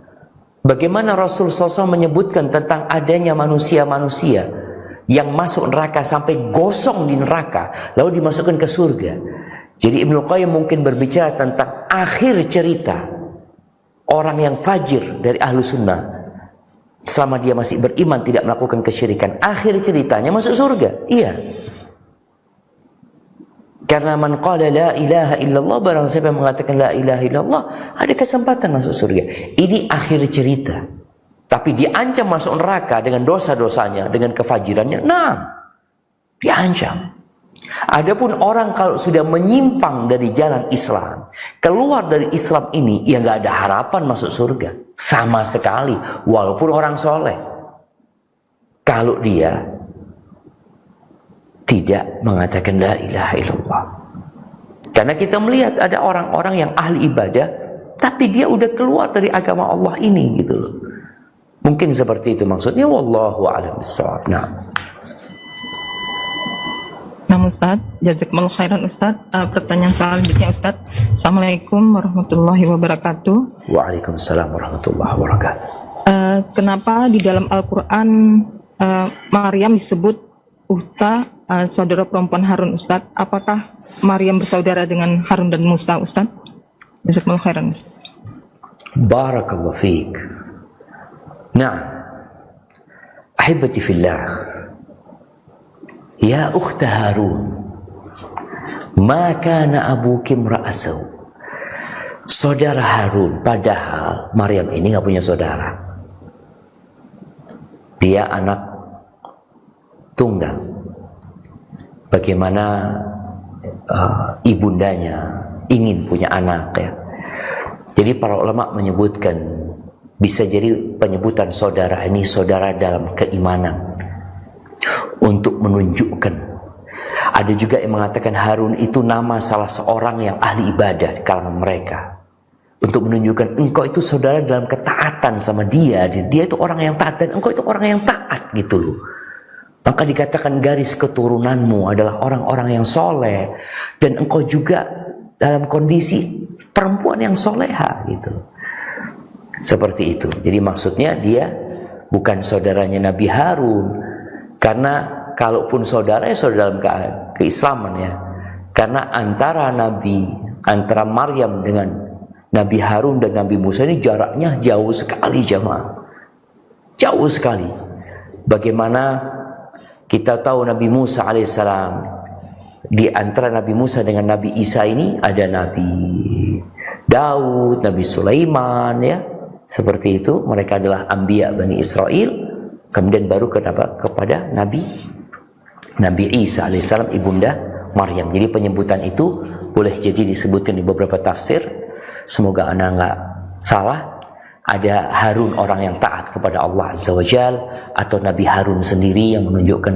Bagaimana Rasul SAW menyebutkan tentang adanya manusia-manusia yang masuk neraka sampai gosong di neraka, lalu dimasukkan ke surga. Jadi Ibnu Qayyim mungkin berbicara tentang akhir cerita orang yang fajir dari Ahlus Sunnah, selama dia masih beriman, tidak melakukan kesyirikan, akhir ceritanya masuk surga. Iya. Karena man qala la ilaha illallah, barang siapa yang mengatakan la ilaha illallah, ada kesempatan masuk surga. Ini akhir cerita. Tapi diancam masuk neraka dengan dosa-dosanya, dengan kefajirannya. Nah, diancam. Adapun orang kalau sudah menyimpang dari jalan Islam, keluar dari Islam ini, ya nggak ada harapan masuk surga sama sekali, walaupun orang soleh. Kalau dia tidak mengatakan la ilaha illallah. Karena kita melihat ada orang-orang yang ahli ibadah, tapi dia udah keluar dari agama Allah ini gitu loh. Mungkin seperti itu maksudnya, wallahu a'lam bishawab. Nah Ustadz, jazakumullah khairan Ustadz. Pertanyaan selanjutnya Ustadz, Assalamualaikum warahmatullahi wabarakatuh. Waalaikumsalam warahmatullahi wabarakatuh. Kenapa di dalam Al-Quran Maryam disebut Ukhta, saudara perempuan Harun, Ustadz? Apakah Maryam bersaudara dengan Harun dan Musa, Ustadz? Jazakumullah khairan, Ustadz. Barakallahu fiik. Nah, ahibati fillah, ya ukhta Harun, ma kana abuki imra'asaw. Saudara Harun, padahal Maryam ini nggak punya saudara. Dia anak tunggal. Bagaimana ibundanya ingin punya anak, ya. Jadi para ulama menyebutkan bisa jadi penyebutan saudara ini saudara dalam keimanan untuk menunjukkan. Ada juga yang mengatakan Harun itu nama salah seorang yang ahli ibadah di kalangan mereka, untuk menunjukkan engkau itu saudara dalam ketaatan sama dia itu orang yang taat dan engkau itu orang yang taat gitu loh. Maka dikatakan garis keturunanmu adalah orang-orang yang soleh, dan engkau juga dalam kondisi perempuan yang soleha gitu. Seperti itu. Jadi maksudnya dia bukan saudaranya Nabi Harun, karena kalaupun saudara ya saudara dalam keislaman ya. Karena antara Maryam dengan Nabi Harun dan Nabi Musa ini jaraknya jauh sekali, jamaah. Jauh sekali. Bagaimana kita tahu Nabi Musa alaihissalam, di antara Nabi Musa dengan Nabi Isa ini ada Nabi Daud, Nabi Sulaiman, ya. Seperti itu, mereka adalah Anbiya Bani Israel. Kemudian baru kepada Nabi Isa alaihissalam, ibunda Maryam. Jadi penyebutan itu boleh jadi disebutkan di beberapa tafsir. Semoga anda nggak salah. Ada Harun orang yang taat kepada Allah Azza wa Jal, atau Nabi Harun sendiri yang menunjukkan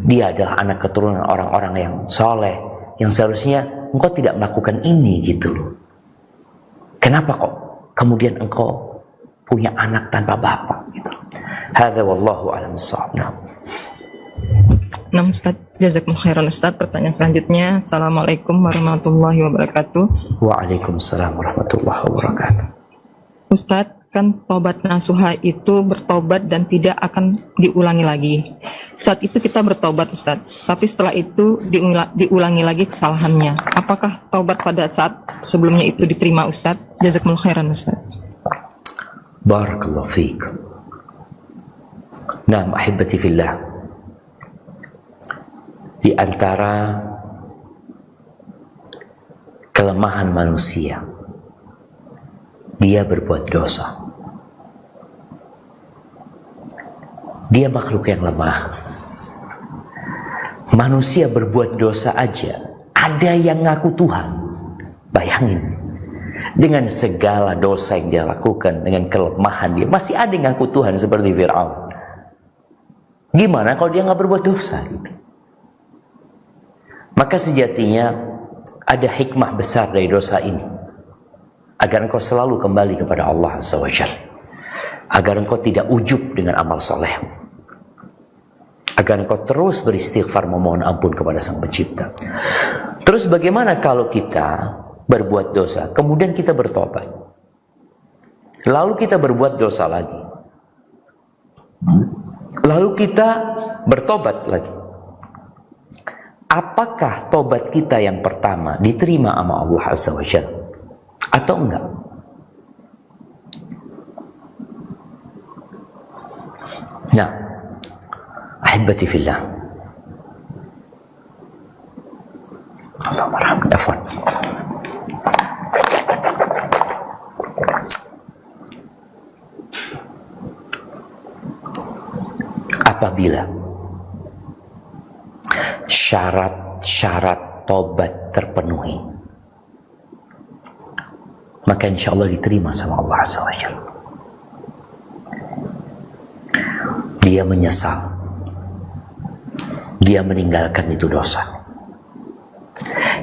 dia adalah anak keturunan orang-orang yang soleh, yang seharusnya engkau tidak melakukan ini gitu loh. Kenapa kok kemudian engkau punya anak tanpa bapak gitu. Hadza wallahu a'lam bissawab. Nah, Ustaz, jazakumullah khairan, Ustaz. Pertanyaan selanjutnya, Assalamualaikum warahmatullahi wabarakatuh. Waalaikumsalam warahmatullahi wabarakatuh. Ustaz, kan tobat nasuha itu bertobat dan tidak akan diulangi lagi. Saat itu kita bertobat, Ustaz, tapi setelah itu diulangi lagi kesalahannya. Apakah tobat pada saat sebelumnya itu diterima, Ustaz? Jazakumullah khairan, Ustaz. Barakallahu fiik. Nah, ahibati fillah, di antara kelemahan manusia, dia berbuat dosa. Dia makhluk yang lemah. Manusia berbuat dosa aja, ada yang ngaku Tuhan. Bayangin, dengan segala dosa yang dia lakukan, dengan kelemahan dia, masih ada yang ngaku Tuhan seperti Fir'aun. Gimana kalau dia nggak berbuat dosa gitu? Maka sejatinya ada hikmah besar dari dosa ini, agar engkau selalu kembali kepada Allah Azza wa Jalla, agar engkau tidak ujub dengan amal soleh, agar engkau terus beristighfar memohon ampun kepada Sang Pencipta. Terus bagaimana kalau kita berbuat dosa, kemudian kita bertobat, lalu kita berbuat dosa lagi, lalu kita bertobat lagi? Apakah tobat kita yang pertama diterima sama Allah Azza wa Jalla atau enggak? Nah, ahibati fillah, Allahumma rahmat, afwan. Apabila syarat-syarat tobat terpenuhi, maka insya Allah diterima sama Allah Azza wa Jalla. Dia menyesal, dia meninggalkan itu dosa,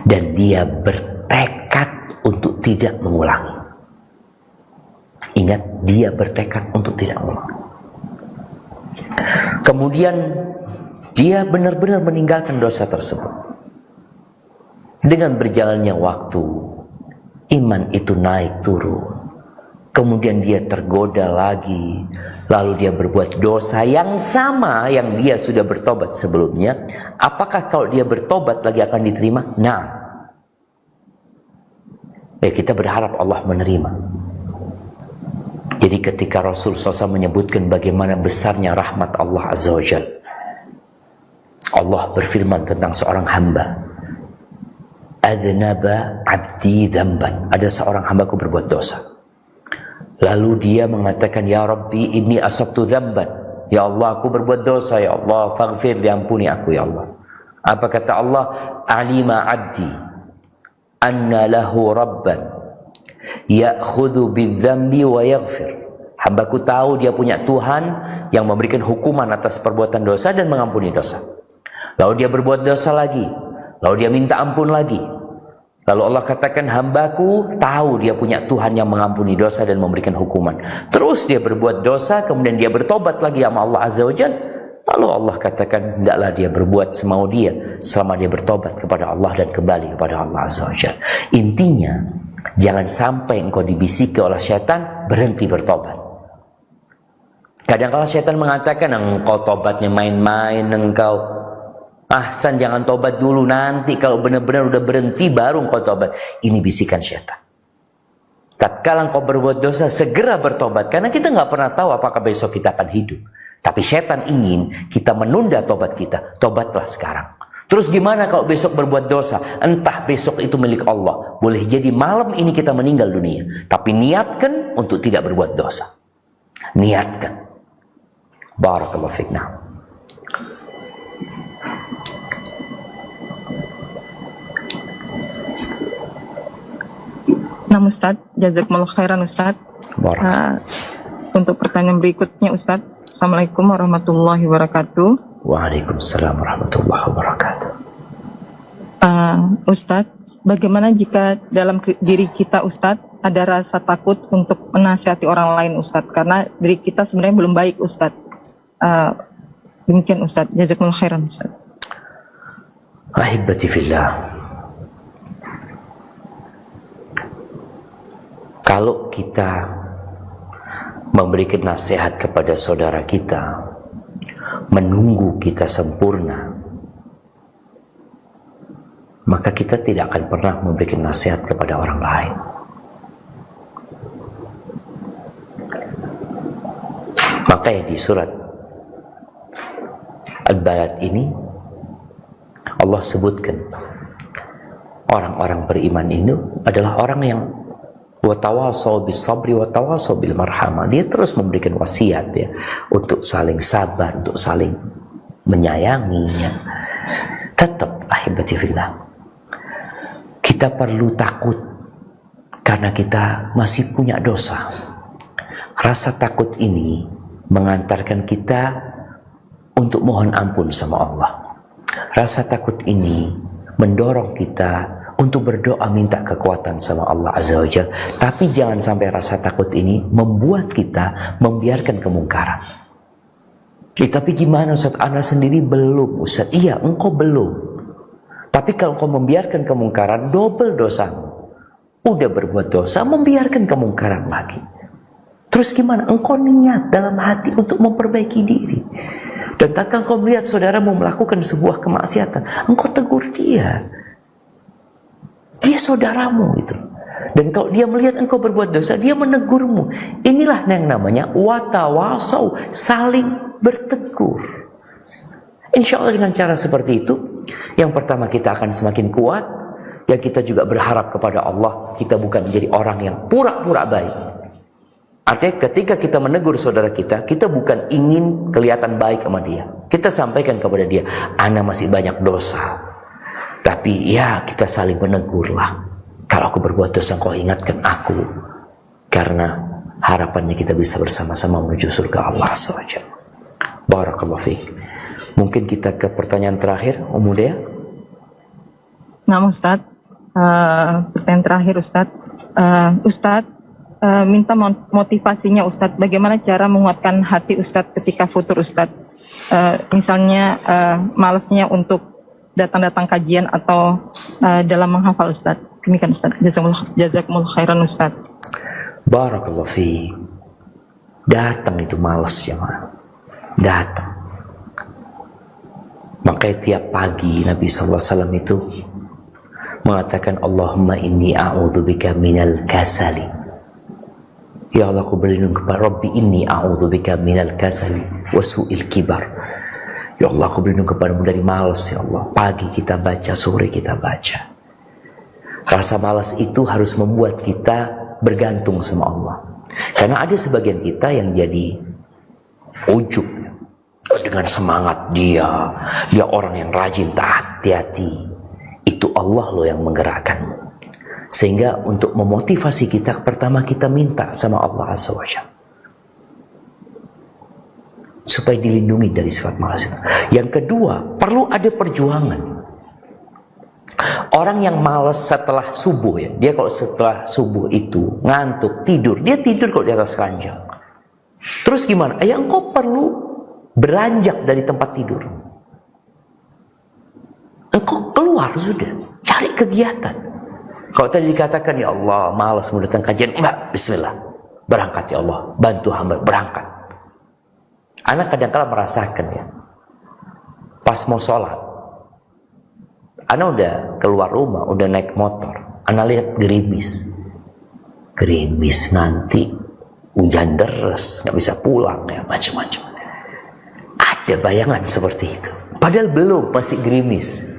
dan dia bertekad untuk tidak mengulangi. Ingat, dia bertekad untuk tidak mengulangi. Kemudian dia benar-benar meninggalkan dosa tersebut. Dengan berjalannya waktu, iman itu naik turun. Kemudian dia tergoda lagi, lalu dia berbuat dosa yang sama yang dia sudah bertobat sebelumnya. Apakah kalau dia bertobat lagi akan diterima? Nah, kita berharap Allah menerima. Jadi ketika Rasul SAW menyebutkan bagaimana besarnya rahmat Allah Azza wa Jalla, Allah berfirman tentang seorang hamba, adnaba abdi dzamban, ada seorang hambaku berbuat dosa. Lalu dia mengatakan, ya Rabbi inni asabtu dzamban, ya Allah aku berbuat dosa, ya Allah faghfir, diampuni aku ya Allah. Apa kata Allah? Alima abdi anna lahu rabban ya'khudhu bidzambi wa yaghfir. Hambaku tahu dia punya Tuhan yang memberikan hukuman atas perbuatan dosa dan mengampuni dosa. Lalu dia berbuat dosa lagi, lalu dia minta ampun lagi. Lalu Allah katakan, hambaku tahu dia punya Tuhan yang mengampuni dosa dan memberikan hukuman. Terus dia berbuat dosa, kemudian dia bertobat lagi sama Allah Azza wa Jalla. Lalu Allah katakan, hendaklah dia berbuat semau dia selama dia bertobat kepada Allah dan kembali kepada Allah Azza wa Jalla. Intinya, jangan sampai engkau dibisiki oleh syaitan, berhenti bertobat. Kadang-kala syaitan mengatakan, engkau tobatnya main-main, engkau ahsan jangan tobat dulu, nanti kalau benar-benar udah berhenti baru engkau tobat. Ini bisikan syaitan. Tatkala engkau berbuat dosa, segera bertobat, karena kita nggak pernah tahu apakah besok kita akan hidup. Tapi syaitan ingin kita menunda tobat kita. Tobatlah sekarang. Terus gimana kalau besok berbuat dosa? Entah besok itu milik Allah. Boleh jadi malam ini kita meninggal dunia. Tapi niatkan untuk tidak berbuat dosa. Niatkan. Barakallahu fiik. Nah Ustadz, jazakumullah khairan Ustadz. Untuk pertanyaan berikutnya Ustadz. Assalamualaikum warahmatullahi wabarakatuh. Waalaikumsalam warahmatullahi wabarakatuh. Ustadz, bagaimana jika dalam diri kita Ustadz ada rasa takut untuk menasihati orang lain Ustadz? Karena diri kita sebenarnya belum baik Ustadz. Demikian Ustadz, jazakumullah khairan Ustadz. Ahibati fillah. Kalau kita memberikan nasihat kepada saudara kita, menunggu kita sempurna, maka kita tidak akan pernah memberikan nasihat kepada orang lain. Makanya di surat Al-Balad ini Allah sebutkan orang-orang beriman ini adalah orang yang watawasau bis sabri watawasau bil marhamah. Dia terus memberikan wasiat ya untuk saling sabar, untuk saling menyayangi ya. Tetap ahibati fillah, kita perlu takut karena kita masih punya dosa. Rasa takut ini mengantarkan kita untuk mohon ampun sama Allah. Rasa takut ini mendorong kita untuk berdoa minta kekuatan sama Allah Azza wa Jalla. Tapi jangan sampai rasa takut ini membuat kita membiarkan kemungkaran. Tapi gimana Ustaz? Ana sendiri belum Ustaz. Iya, engkau belum. Tapi kalau engkau membiarkan kemungkaran, double dosamu. Udah berbuat dosa, membiarkan kemungkaran lagi. Terus gimana? Engkau niat dalam hati untuk memperbaiki diri. Dan tatkala engkau melihat saudaramu melakukan sebuah kemaksiatan, engkau tegur dia. Dia saudaramu itu. Dan kalau dia melihat engkau berbuat dosa, dia menegurmu. Inilah yang namanya watawasau, saling bertegur. Insya Allah dengan cara seperti itu, yang pertama kita akan semakin kuat. Yang kita juga berharap kepada Allah, kita bukan menjadi orang yang pura-pura baik. Artinya ketika kita menegur saudara kita bukan ingin kelihatan baik sama dia. Kita sampaikan kepada dia, ana masih banyak dosa. Tapi ya kita saling menegur lah. Kalau aku berbuat dosa, kau ingatkan aku. Karena harapannya kita bisa bersama-sama menuju surga Allah SWT. Barakallahu fiik. Mungkin kita ke pertanyaan terakhir, Dea. Nah Ustadz, pertanyaan terakhir Ustadz. Ustadz, minta motivasinya Ustadz. Bagaimana cara menguatkan hati Ustadz ketika futur Ustadz? Misalnya malasnya untuk datang-datang kajian atau dalam menghafal Ustadz. Demikian Ustaz. Jazakumullah khairan Ustaz. Barakallahu fi. Datang itu malas ya, datang. Makanya tiap pagi Nabi SAW itu mengatakan, Allahumma inni a'udzubika minal kasali. Ya Allah, aku berlindung kepada Rabbi inni a'udzubika minal kasali wa su'il kibar. Ya Allah, aku berlindung kepadamu dari malas ya Allah. Pagi kita baca, sore kita baca. Rasa malas itu harus membuat kita bergantung sama Allah. Karena ada sebagian kita yang jadi ujub dengan semangat dia orang yang rajin, taat, hati-hati. Itu Allah loh yang menggerakkan. Sehingga untuk memotivasi kita, pertama kita minta sama Allah Azza wa Jalla supaya dilindungi dari sifat malas. Yang kedua, perlu ada perjuangan. Orang yang malas setelah subuh ya, dia kalau setelah subuh itu ngantuk, tidur, dia tidur kalau di atas ranjang. Terus gimana? Ya engkau perlu beranjak dari tempat tidur. Engkau keluar sudah, cari kegiatan. Kalau tadi dikatakan, ya Allah malas mau datang kajian, enggak, bismillah, berangkat ya Allah, bantu hamba, berangkat. Anak kadang-kala merasakan ya, pas mau sholat, anak udah keluar rumah, udah naik motor, anak lihat gerimis, nanti hujan deras, nggak bisa pulang ya, macam-macam. Ada bayangan seperti itu, padahal belum, masih gerimis.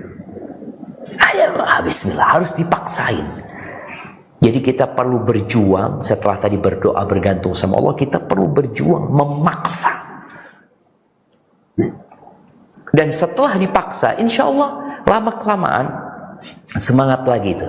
Ada, bismillah, harus dipaksain. Jadi kita perlu berjuang. Setelah tadi berdoa bergantung sama Allah, kita perlu berjuang, memaksa. Dan setelah dipaksa, insya Allah lama-kelamaan semangat lagi itu.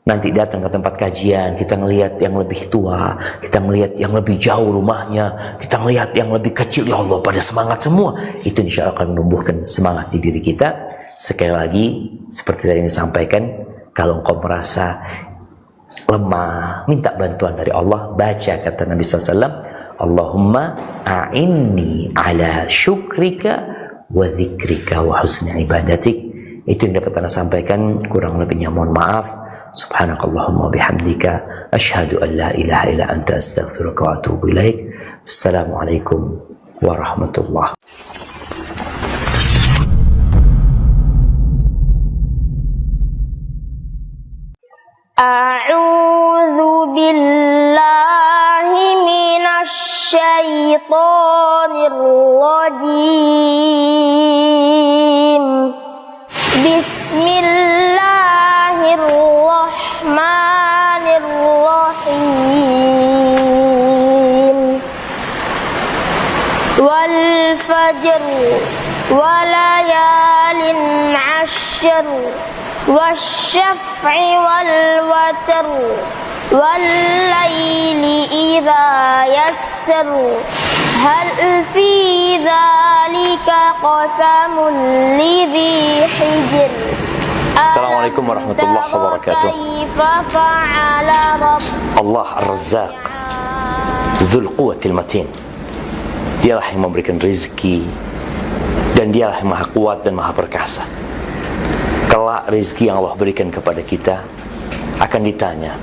Nanti datang ke tempat kajian, kita ngelihat yang lebih tua, kita ngelihat yang lebih jauh rumahnya, kita ngelihat yang lebih kecil, ya Allah pada semangat semua. Itu insya Allah akan menumbuhkan semangat di diri kita. Sekali lagi, seperti tadi yang disampaikan, kalau engkau merasa lemah, minta bantuan dari Allah, baca kata Nabi SAW, Allahumma a'inni ala syukrika wa dzikrika wa husni ibadatik. Itu yang dapat Anda sampaikan, kurang lebihnya mohon maaf. Subhanakallahumma bihamdika asyhadu an la ilaha illa anta astaghfiruka wa atubu ilaik. Assalamualaikum warahmatullahi wabarakatuh. A'udzu billahi minasy syaithanir rajim. Bismillahirrahmanirrahim. Wal fajr wa layalin 'ashr. والشفع والوتر والليل إذا يسر هل في ذلك قسم لذي حجر. Assalamualaikum warahmatullahi wabarakatuh. كيف فعل ربك Allah Ar-Razzaq, Dzul Quwwatil Matin. Dialah yang memberikan rezeki, dan dialah yang maha kuat dan maha perkasa. Kelak rezeki yang Allah berikan kepada kita akan ditanya,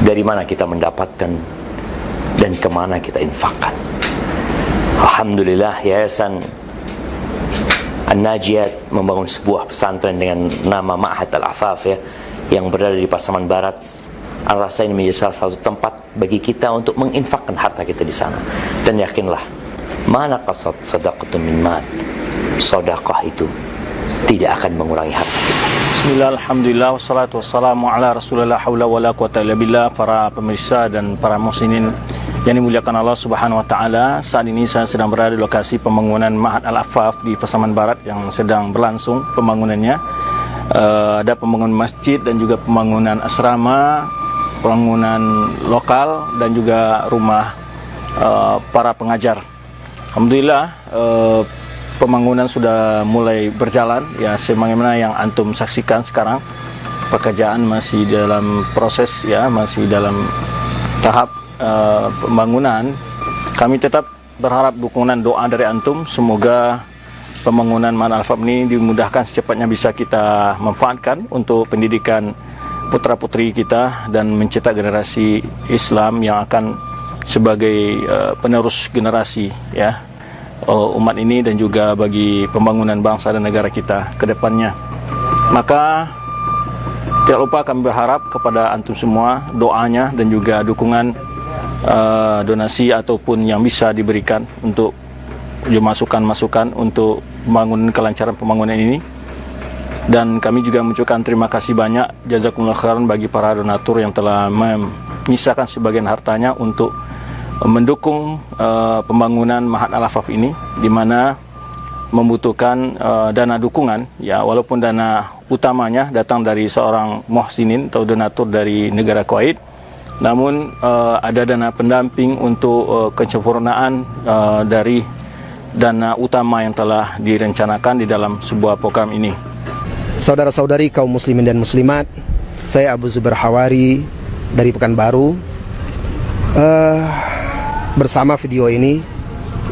dari mana kita mendapatkan dan kemana kita infakkan. Alhamdulillah, Yayasan An-Najiyat membangun sebuah pesantren dengan nama Ma'had Al-Afaf ya, yang berada di Pasaman Barat. Al-Rasa ini menjadi salah satu tempat bagi kita untuk menginfakkan harta kita di sana. Dan yakinlah, mana qasad sadaqatun min mal, sedekah itu tidak akan mengurangi harta kita. Bismillah, alhamdulillah, wassalatu wassalamu ala rasulillah, haula wala quwata illa billah. Para pemirsa dan para muslimin yang dimuliakan Allah Subhanahu wa taala, saat ini saya sedang berada di lokasi pembangunan Ma'had Al-Afaf di Pasaman Barat yang sedang berlangsung pembangunannya. Ada pembangunan masjid dan juga pembangunan asrama, pembangunan lokal dan juga rumah para pengajar. Alhamdulillah, pembangunan sudah mulai berjalan ya, sebagaimana yang antum saksikan sekarang. Pekerjaan masih dalam proses ya, masih dalam tahap pembangunan. Kami tetap berharap dukungan doa dari antum, semoga pembangunan Ma'had Al-Afaf ini dimudahkan secepatnya bisa kita manfaatkan untuk pendidikan putra-putri kita dan mencetak generasi Islam yang akan sebagai penerus generasi ya umat ini dan juga bagi pembangunan bangsa dan negara kita ke depannya. Maka tidak lupa kami berharap kepada antum semua doanya dan juga dukungan donasi ataupun yang bisa diberikan untuk masukan-masukan untuk kelancaran pembangunan ini. Dan kami juga mengucapkan terima kasih banyak jazakumullah khairan bagi para donatur yang telah menyisakan sebagian hartanya untuk mendukung pembangunan Ma'had Al-Afaf ini, di mana membutuhkan dana dukungan ya, walaupun dana utamanya datang dari seorang muhsinin atau donatur dari negara Kuwait, namun ada dana pendamping untuk kesempurnaan dari dana utama yang telah direncanakan di dalam sebuah program ini. Saudara-saudari kaum muslimin dan muslimat, saya Abu Zubair Hawari dari Pekanbaru. Bersama video ini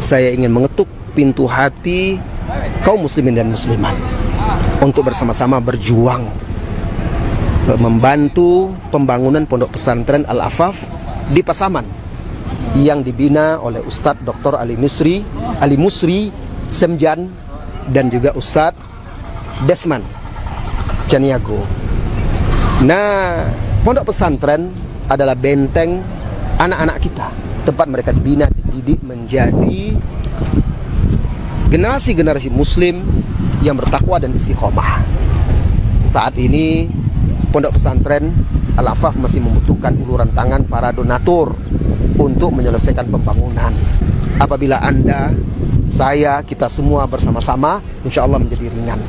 saya ingin mengetuk pintu hati kaum muslimin dan muslimat untuk bersama-sama berjuang membantu pembangunan pondok pesantren Al-Afaf di Pasaman yang dibina oleh Ustadz Dr. Ali Musri Semjan dan juga Ustadz Desman Caniago. Nah, pondok pesantren adalah benteng anak-anak kita, tempat mereka dibina, dididik menjadi generasi-generasi muslim yang bertakwa dan istiqomah. Saat ini pondok pesantren Al-Afaf masih membutuhkan uluran tangan para donatur untuk menyelesaikan pembangunan. Apabila Anda, saya, kita semua bersama-sama, insya Allah menjadi ringan.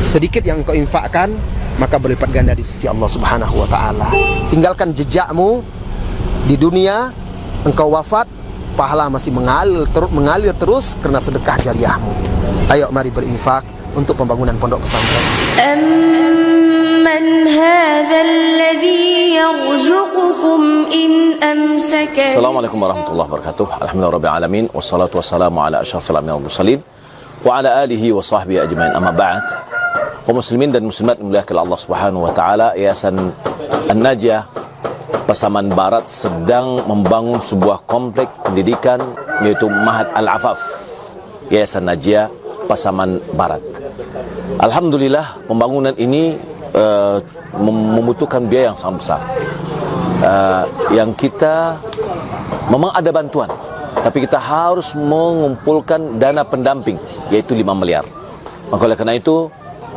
Sedikit yang engkau infakkan, maka berlipat ganda di sisi Allah Subhanahu wa Ta'ala. Tinggalkan jejakmu di dunia, engkau wafat, pahala masih mengalir terus karena sedekah jariahmu. Ayo mari berinfak untuk pembangunan pondok pesantren. Amman hadzal ladzi yarzuqukum in amsaka. Assalamualaikum warahmatullahi wabarakatuh. Alhamdulillahirabbil alamin wassalatu wassalamu ala asyrafil anbiya'i wal mursalin wa ala alihi wa sahbihi ajmain. Amma ba'd. Kaum muslimin dan muslimat dimuliakan Allah Subhanahu wa taala, Yayasan An-Najah Pasaman Barat sedang membangun sebuah komplek pendidikan yaitu Ma'had Al-Afaf Yayasan Najah Pasaman Barat. Alhamdulillah pembangunan ini membutuhkan biaya yang sangat besar. Yang kita memang ada bantuan, tapi kita harus mengumpulkan dana pendamping yaitu 5 miliar. Maka oleh karena itu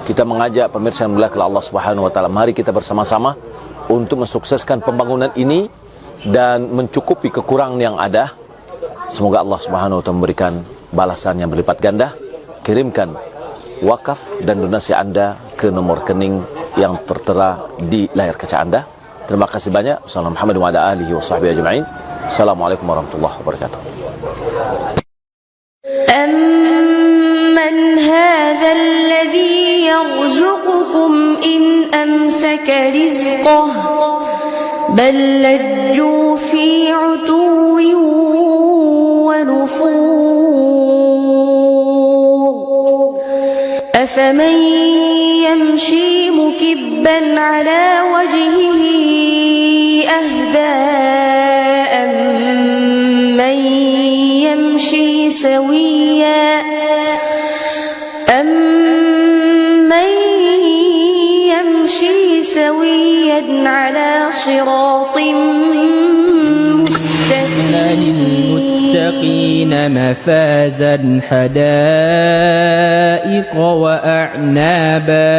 kita mengajak pemirsa yang dimuliakan Allah Subhanahu wa taala, mari kita bersama-sama untuk mensukseskan pembangunan ini dan mencukupi kekurangan yang ada. Semoga Allah Subhanahu wa taala memberikan balasan yang berlipat ganda. Kirimkan wakaf dan donasi Anda ke nomor rekening yang tertera di layar kaca Anda. Terima kasih banyak. Wassalamualaikum warahmatullahi wabarakatuh. Assalamualaikum warahmatullahi wabarakatuh. Amman hadzal ladzi yarzuqukum in amsaka rizqahu bal lajju fi 'utuwwin wa nufur. Afaman yamshi mukibban 'ala wajhihi ahda amman yamshi sawiya على صراط مستقيم للمتقين مفازا حدائق وأعنابا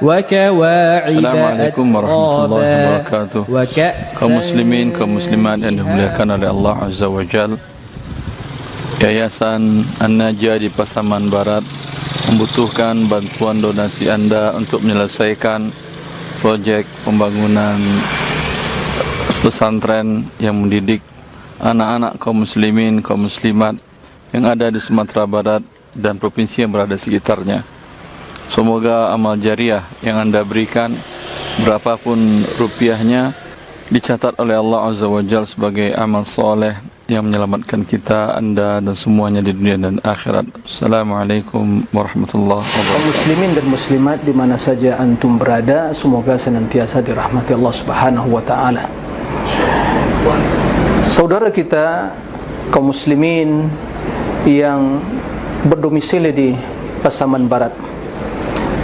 وكواعب Assalamualaikum warahmatullahi wabarakatuh. Kaum muslimin, kaum muslimat yang dimuliakan oleh Allah Azza wa Jal, Yayasan An-Najah di Pasaman Barat membutuhkan bantuan donasi Anda untuk menyelesaikan proyek pembangunan pesantren yang mendidik anak-anak kaum muslimin, kaum muslimat yang ada di Sumatera Barat dan provinsi yang berada di sekitarnya. Semoga amal jariah yang Anda berikan, berapapun rupiahnya, dicatat oleh Allah Azza wa Jalla sebagai amal soleh yang menyelamatkan kita, Anda dan semuanya di dunia dan akhirat. Assalamualaikum warahmatullahi wabarakatuh. Kaum muslimin dan muslimat di mana saja antum berada, semoga senantiasa dirahmati Allah Subhanahu wa taala. Saudara kita kaum muslimin yang berdomisili di Pasaman Barat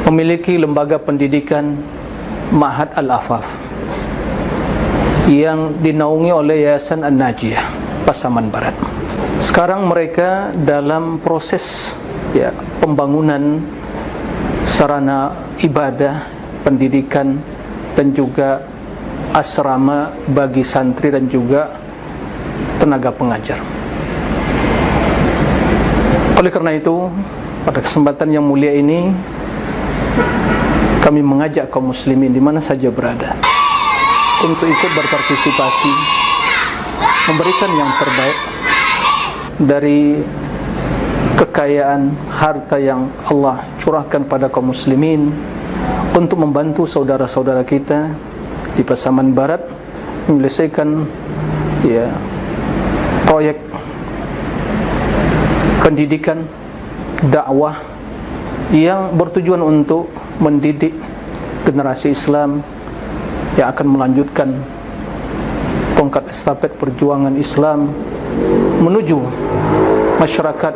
memiliki lembaga pendidikan Ma'had Al-Afaf yang dinaungi oleh Yayasan An-Najiyah Pasaman Barat. Sekarang mereka dalam proses pembangunan sarana ibadah, pendidikan dan juga asrama bagi santri dan juga tenaga pengajar. Oleh karena itu, pada kesempatan yang mulia ini kami mengajak kaum muslimin di mana saja berada untuk ikut berpartisipasi, memberikan yang terbaik dari kekayaan harta yang Allah curahkan pada kaum muslimin untuk membantu saudara-saudara kita di Pasaman Barat menyelesaikan proyek pendidikan dakwah yang bertujuan untuk mendidik generasi Islam yang akan melanjutkan tongkat estafet perjuangan Islam menuju masyarakat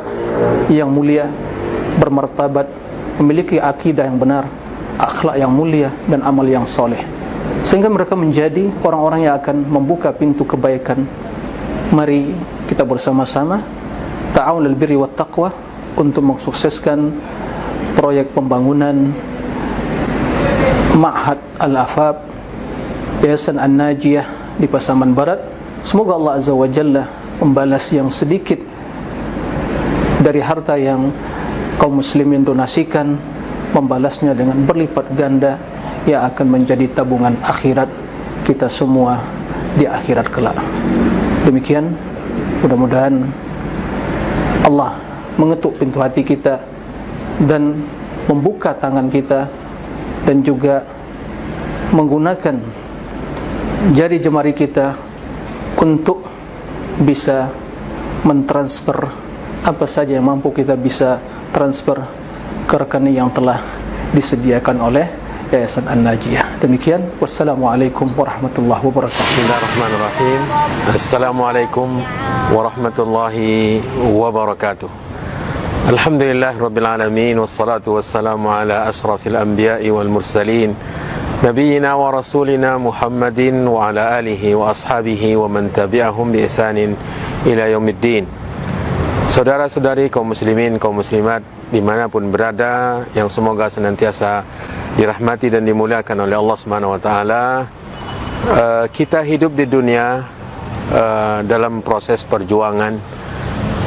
yang mulia, bermartabat, memiliki akidah yang benar, akhlak yang mulia dan amal yang soleh, sehingga mereka menjadi orang-orang yang akan membuka pintu kebaikan. Mari kita bersama-sama ta'awun lil birri wat taqwa untuk mensukseskan proyek pembangunan Ma'had Al-Afaf Yayasan An-Najiyah di Pasaman Barat. Semoga Allah Azza wa Jalla membalas yang sedikit dari harta yang kaum muslimin donasikan, membalasnya dengan berlipat ganda yang akan menjadi tabungan akhirat kita semua di akhirat kelak. Demikian, mudah-mudahan Allah mengetuk pintu hati kita dan membuka tangan kita dan juga menggunakan jari jemari kita untuk bisa mentransfer apa saja yang mampu kita bisa transfer ke rekening yang telah disediakan oleh Yayasan An-Najiyah. Demikian, wassalamualaikum warahmatullahi wabarakatuh. Bismillahirrahmanirrahim. Assalamualaikum warahmatullahi wabarakatuh. Alhamdulillah rabbil alamin, wassalatu wassalamu ala asrafil anbiya'i wal mursalin, nabiyyina wa rasulina Muhammadin wa ala alihi wa ashabihi wa man tabi'ahum bi ihsanin ila yaumiddin. Saudara-saudari kaum muslimin, kaum muslimat dimanapun berada, yang semoga senantiasa dirahmati dan dimuliakan oleh Allah Subhanahu wa taala. Kita hidup di dunia dalam proses perjuangan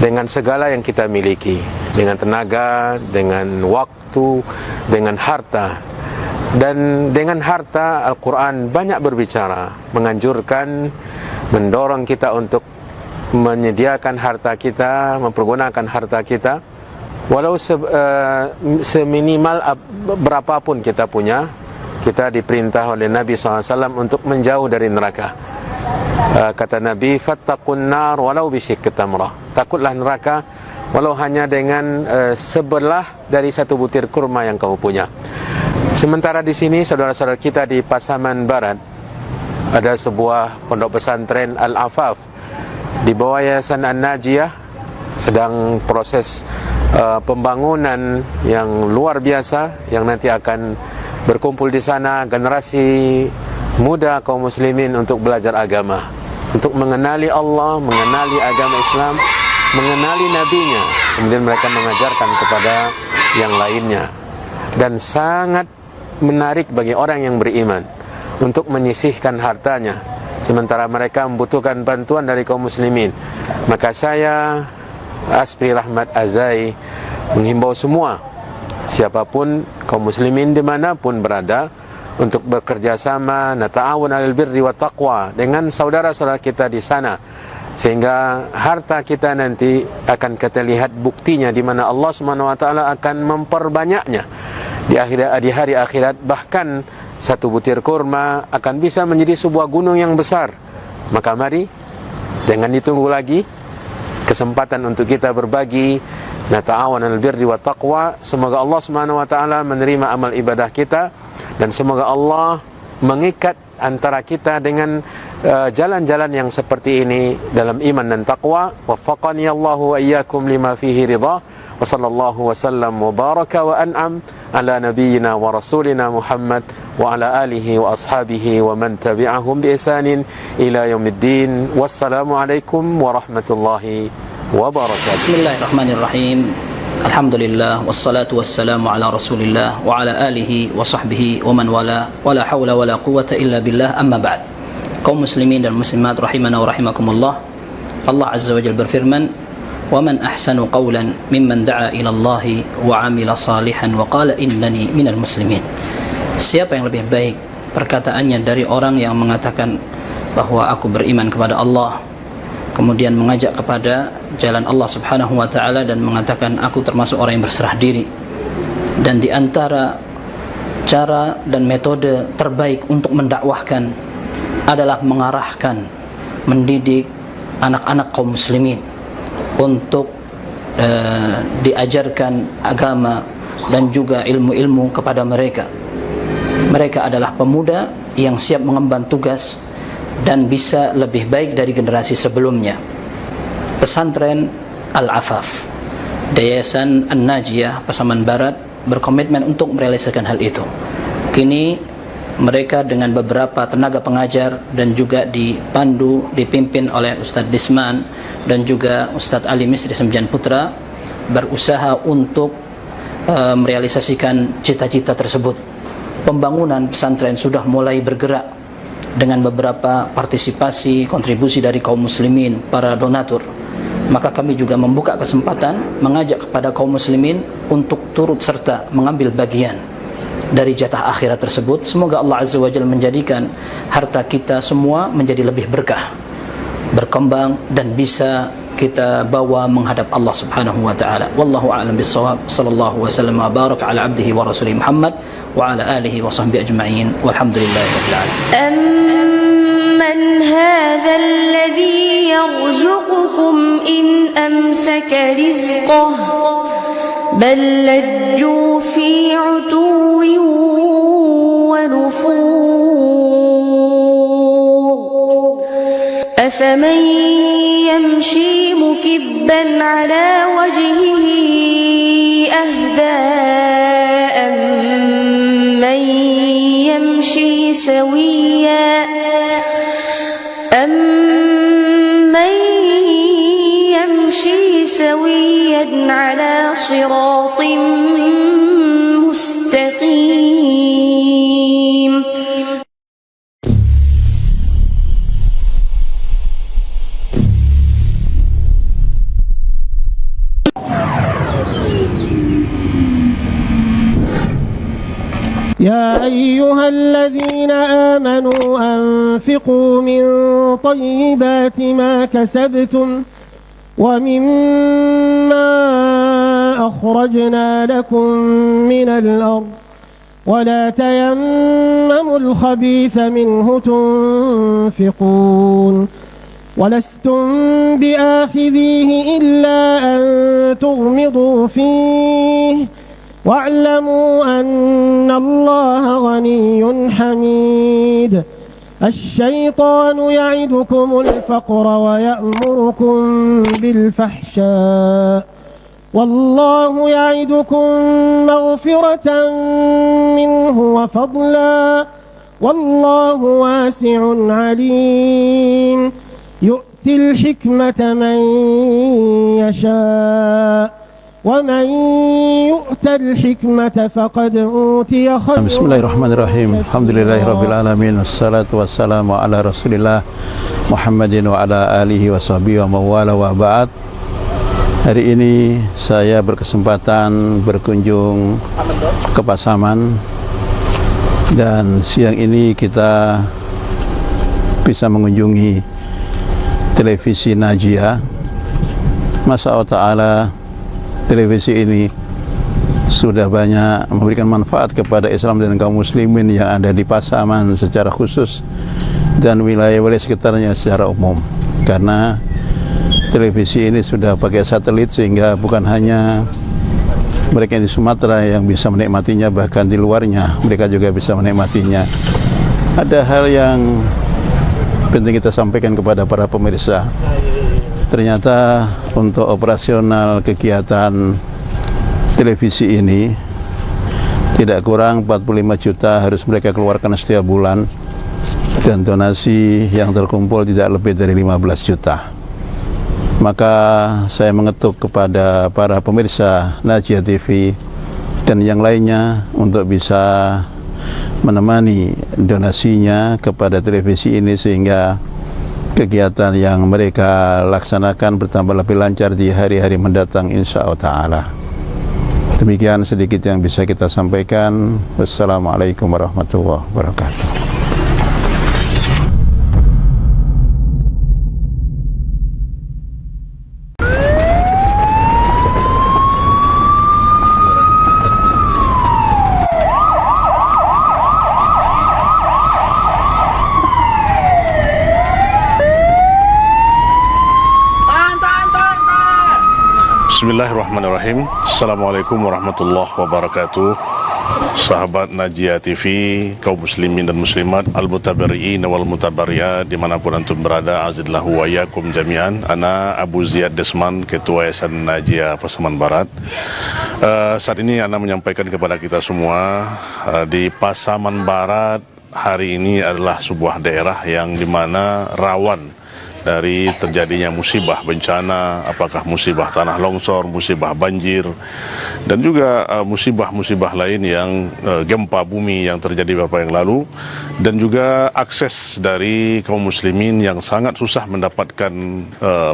dengan segala yang kita miliki, dengan tenaga, dengan waktu, dengan harta. Dan dengan harta, Al-Quran banyak berbicara, menganjurkan, mendorong kita untuk menyediakan harta kita, mempergunakan harta kita, walau seminimal berapapun kita punya. Kita diperintah oleh Nabi SAW untuk menjauh dari neraka. Kata Nabi, fattaqun nar walau bisyikki tamrah. Takutlah neraka walau hanya dengan sebelah dari satu butir kurma yang kamu punya. Sementara di sini saudara-saudara kita di Pasaman Barat ada sebuah pondok pesantren Al-Afaf di bawah Yayasan An-Najiyah, sedang proses pembangunan yang luar biasa yang nanti akan berkumpul di sana generasi muda kaum muslimin untuk belajar agama, untuk mengenali Allah, mengenali agama Islam, mengenali nabinya, kemudian mereka mengajarkan kepada yang lainnya. Dan sangat menarik bagi orang yang beriman untuk menyisihkan hartanya sementara mereka membutuhkan bantuan dari kaum muslimin. Maka saya, Aspri Rahmat Azai, menghimbau semua, siapapun kaum muslimin dimanapun berada, untuk bekerja sama, nata'awun 'alal birri wat taqwa, dengan saudara-saudara kita di sana, sehingga harta kita nanti akan kita lihat buktinya di mana Allah Subhanahu wa taala akan memperbanyaknya di hari akhirat. Bahkan satu butir kurma akan bisa menjadi sebuah gunung yang besar. Maka mari Jangan ditunggu lagi kesempatan untuk kita berbagi. Nata'awan al-birri wa taqwa. Semoga Allah Subhanahu wa taala menerima amal ibadah kita, dan semoga Allah mengikat antara kita dengan jalan-jalan yang seperti ini dalam iman dan taqwa. Waffaqani Allahu wa iyyakum lima fihi ridha. Wa sallallahu wa sallam wa baraka wa an'am ala nabiyyina wa rasulina Muhammad wa ala alihi wa ashabihi wa man tabi'ahum bi ihsanin ila yaumiddin. Wassalamu alaikum warahmatullahi wabarakatuh. Bismillahirrahmanirrahim. Alhamdulillah wassalatu wassalamu ala Rasulillah wa ala alihi wa sahbihi wa man wala wala haula wala quwwata illa billah, amma ba'd. Kaum muslimin dan muslimat rahimana wa rahimakumullah. Allah Azza wa Jalla berfirman, "Wa man ahsanu qawlan mimman da'a ila Allah wa 'amila salihan wa qala innani minal muslimin." Siapa yang lebih baik perkataannya dari orang yang mengatakan bahwa aku beriman kepada Allah, kemudian mengajak kepada jalan Allah Subhanahu wa taala dan mengatakan aku termasuk orang yang berserah diri. Dan di antara cara dan metode terbaik untuk mendakwahkan adalah mengarahkan, mendidik anak-anak kaum muslimin untuk diajarkan agama dan juga ilmu-ilmu kepada mereka. Mereka adalah pemuda yang siap mengemban tugas dan bisa lebih baik dari generasi sebelumnya. Pesantren Al-Afaf, Yayasan An-Najiyah Pasaman Barat berkomitmen untuk merealisasikan hal itu. Kini mereka dengan beberapa tenaga pengajar dan juga dipimpin oleh Ustadz Disman dan juga Ustadz Ali Misri Semjan Putra berusaha untuk merealisasikan cita-cita tersebut. Pembangunan pesantren sudah mulai bergerak dengan beberapa partisipasi, kontribusi dari kaum muslimin, para donatur. Maka kami juga membuka kesempatan mengajak kepada kaum muslimin untuk turut serta mengambil bagian dari jatah akhirat tersebut. Semoga Allah Azza wa Jalla menjadikan harta kita semua menjadi lebih berkah, berkembang, dan bisa kita bawa menghadap Allah Subhanahu wa taala. Wallahu a'lam bissawab. Sallallahu wasallam wa baraka ala abdihi wa rasulih Muhammad wa ala alihi wa sahbihi ajma'in. Walhamdulillahi rabbil alamin. أمن هذا الذي يرزقكم إن أمسك رزقه بل لجوا في عتو ونفور أفمن يمشي مكبا على وجهه أهدى أمن يمشي سويا على صراط مستقيم. يا أيها الذين آمنوا أنفقوا من طيبات ما كسبتم ومما أخرجنا لكم من الأرض ولا تيمموا الخبيث منه تنفقون ولستم بآخذيه إلا أن تغمضوا فيه واعلموا أن الله غني حميد. الشيطان يعدكم الفقر ويأمركم بالفحشاء والله يعدكم مغفرة منه وفضلا والله واسع عليم. يؤتي الحكمة من يشاء ومن يؤت الحكمة فقد أوتي خيرا. Bismillahirrahmanirrahim. Alhamdulillahirrabbilalamin. Wassalatu wassalamu ala rasulillah Muhammadin wa ala alihi wa sahbihi wa mawala wa ba'd. Hari ini saya berkesempatan berkunjung ke Pasaman, dan siang ini kita bisa mengunjungi televisi Najiyah. Masya Allah Ta'ala, televisi ini sudah banyak memberikan manfaat kepada Islam dan kaum muslimin yang ada di Pasaman secara khusus dan wilayah-wilayah sekitarnya secara umum. karena televisi ini sudah pakai satelit sehingga bukan hanya mereka di Sumatera yang bisa menikmatinya, bahkan di luarnya mereka juga bisa menikmatinya. Ada hal yang penting kita sampaikan kepada para pemirsa. Ternyata untuk operasional kegiatan televisi ini tidak kurang 45 juta harus mereka keluarkan setiap bulan, dan donasi yang terkumpul tidak lebih dari 15 juta. Maka saya mengetuk kepada para pemirsa Najia TV dan yang lainnya untuk bisa menemani donasinya kepada televisi ini sehingga kegiatan yang mereka laksanakan bertambah lebih lancar di hari-hari mendatang insyaallah ta'ala. Demikian sedikit yang bisa kita sampaikan. Wassalamualaikum warahmatullahi wabarakatuh. Bismillahirrahmanirrahim. Assalamualaikum warahmatullahi wabarakatuh. Sahabat Najia TV, kaum muslimin dan muslimat, al-mutabari'in wal mutabari'at dimanapun antum berada, azidillahu wa yakum jami'an. Ana Abu Ziyad Desman, Ketua Yayasan Najia Pasaman Barat. Saat ini Ana menyampaikan kepada kita semua, di Pasaman Barat hari ini adalah sebuah daerah yang dimana rawan dari terjadinya musibah bencana, apakah musibah tanah longsor, musibah banjir, dan juga musibah-musibah lain yang gempa bumi yang terjadi beberapa yang lalu, dan juga akses dari kaum muslimin yang sangat susah mendapatkan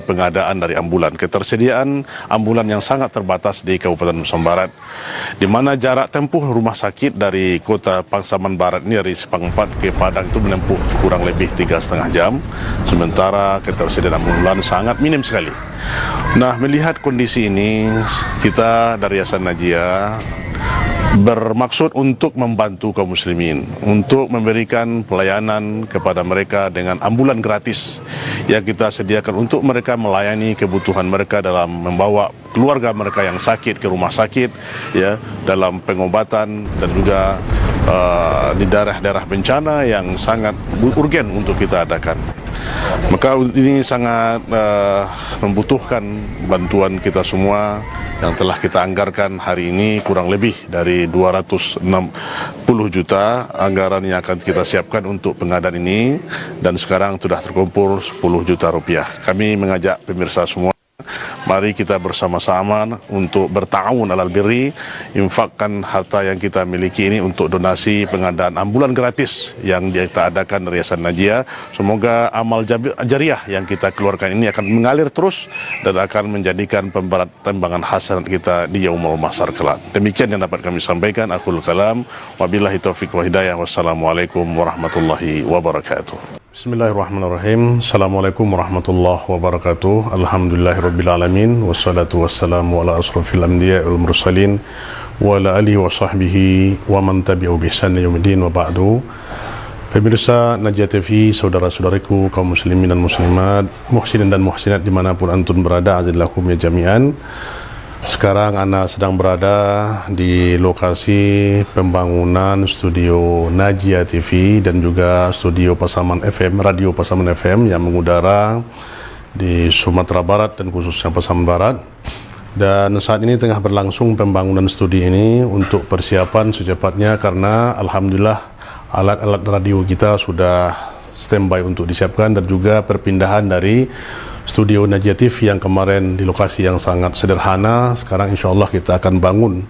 pengadaan dari ambulan, ketersediaan ambulan yang sangat terbatas di Kabupaten Pasaman Barat, di mana jarak tempuh rumah sakit dari kota Pasaman Barat ini dari Sepangpat ke Padang itu menempuh kurang lebih 3,5 jam, sementara ketersediaan ambulan sangat minim sekali. Nah, melihat kondisi ini, kita dari Yayasan Najia bermaksud untuk membantu kaum muslimin, untuk memberikan pelayanan kepada mereka dengan ambulan gratis yang kita sediakan untuk mereka melayani kebutuhan mereka dalam membawa keluarga mereka yang sakit ke rumah sakit, ya, dalam pengobatan, dan juga di daerah-daerah bencana yang sangat urgen untuk kita adakan. Maka ini sangat membutuhkan bantuan kita semua yang telah kita anggarkan hari ini kurang lebih dari 260 juta anggaran yang akan kita siapkan untuk pengadaan ini, dan sekarang sudah terkumpul 10 juta rupiah. Kami mengajak pemirsa semua, mari kita bersama-sama untuk berta'awun alal birri, infakkan harta yang kita miliki ini untuk donasi pengadaan ambulan gratis yang kita adakan dari Yayasan Najia. Semoga amal jariah yang kita keluarkan ini akan mengalir terus dan akan menjadikan timbangan hasanat kita di yaumul mahsyar kelak. Demikian yang dapat kami sampaikan. Akhul kalam, wabillahi taufiq wa hidayah. Wassalamualaikum warahmatullahi wabarakatuh. Bismillahirrahmanirrahim. Assalamualaikum warahmatullahi wabarakatuh. Alhamdulillahirrabbilalamin. Wassalatu wassalamu ala asrafil anbiya wal mursalin wa ala alihi wa sahbihi wa man tabi'u bi ihsan ila yaumil wa ba'du. Pemirsa Najia TV, saudara-saudariku kaum muslimin dan muslimat, muhsinin dan muhsinat dimanapun antum berada, azillakum ya jami'an. Sekarang Ana sedang berada di lokasi pembangunan studio Najia TV dan juga studio Pasaman FM, radio Pasaman FM yang mengudara di Sumatera Barat dan khususnya Pasaman Barat. Dan saat ini tengah berlangsung pembangunan studio ini untuk persiapan secepatnya, karena alhamdulillah alat-alat radio kita sudah standby untuk disiapkan, dan juga perpindahan dari studio Najia TV yang kemarin di lokasi yang sangat sederhana, sekarang insya Allah kita akan bangun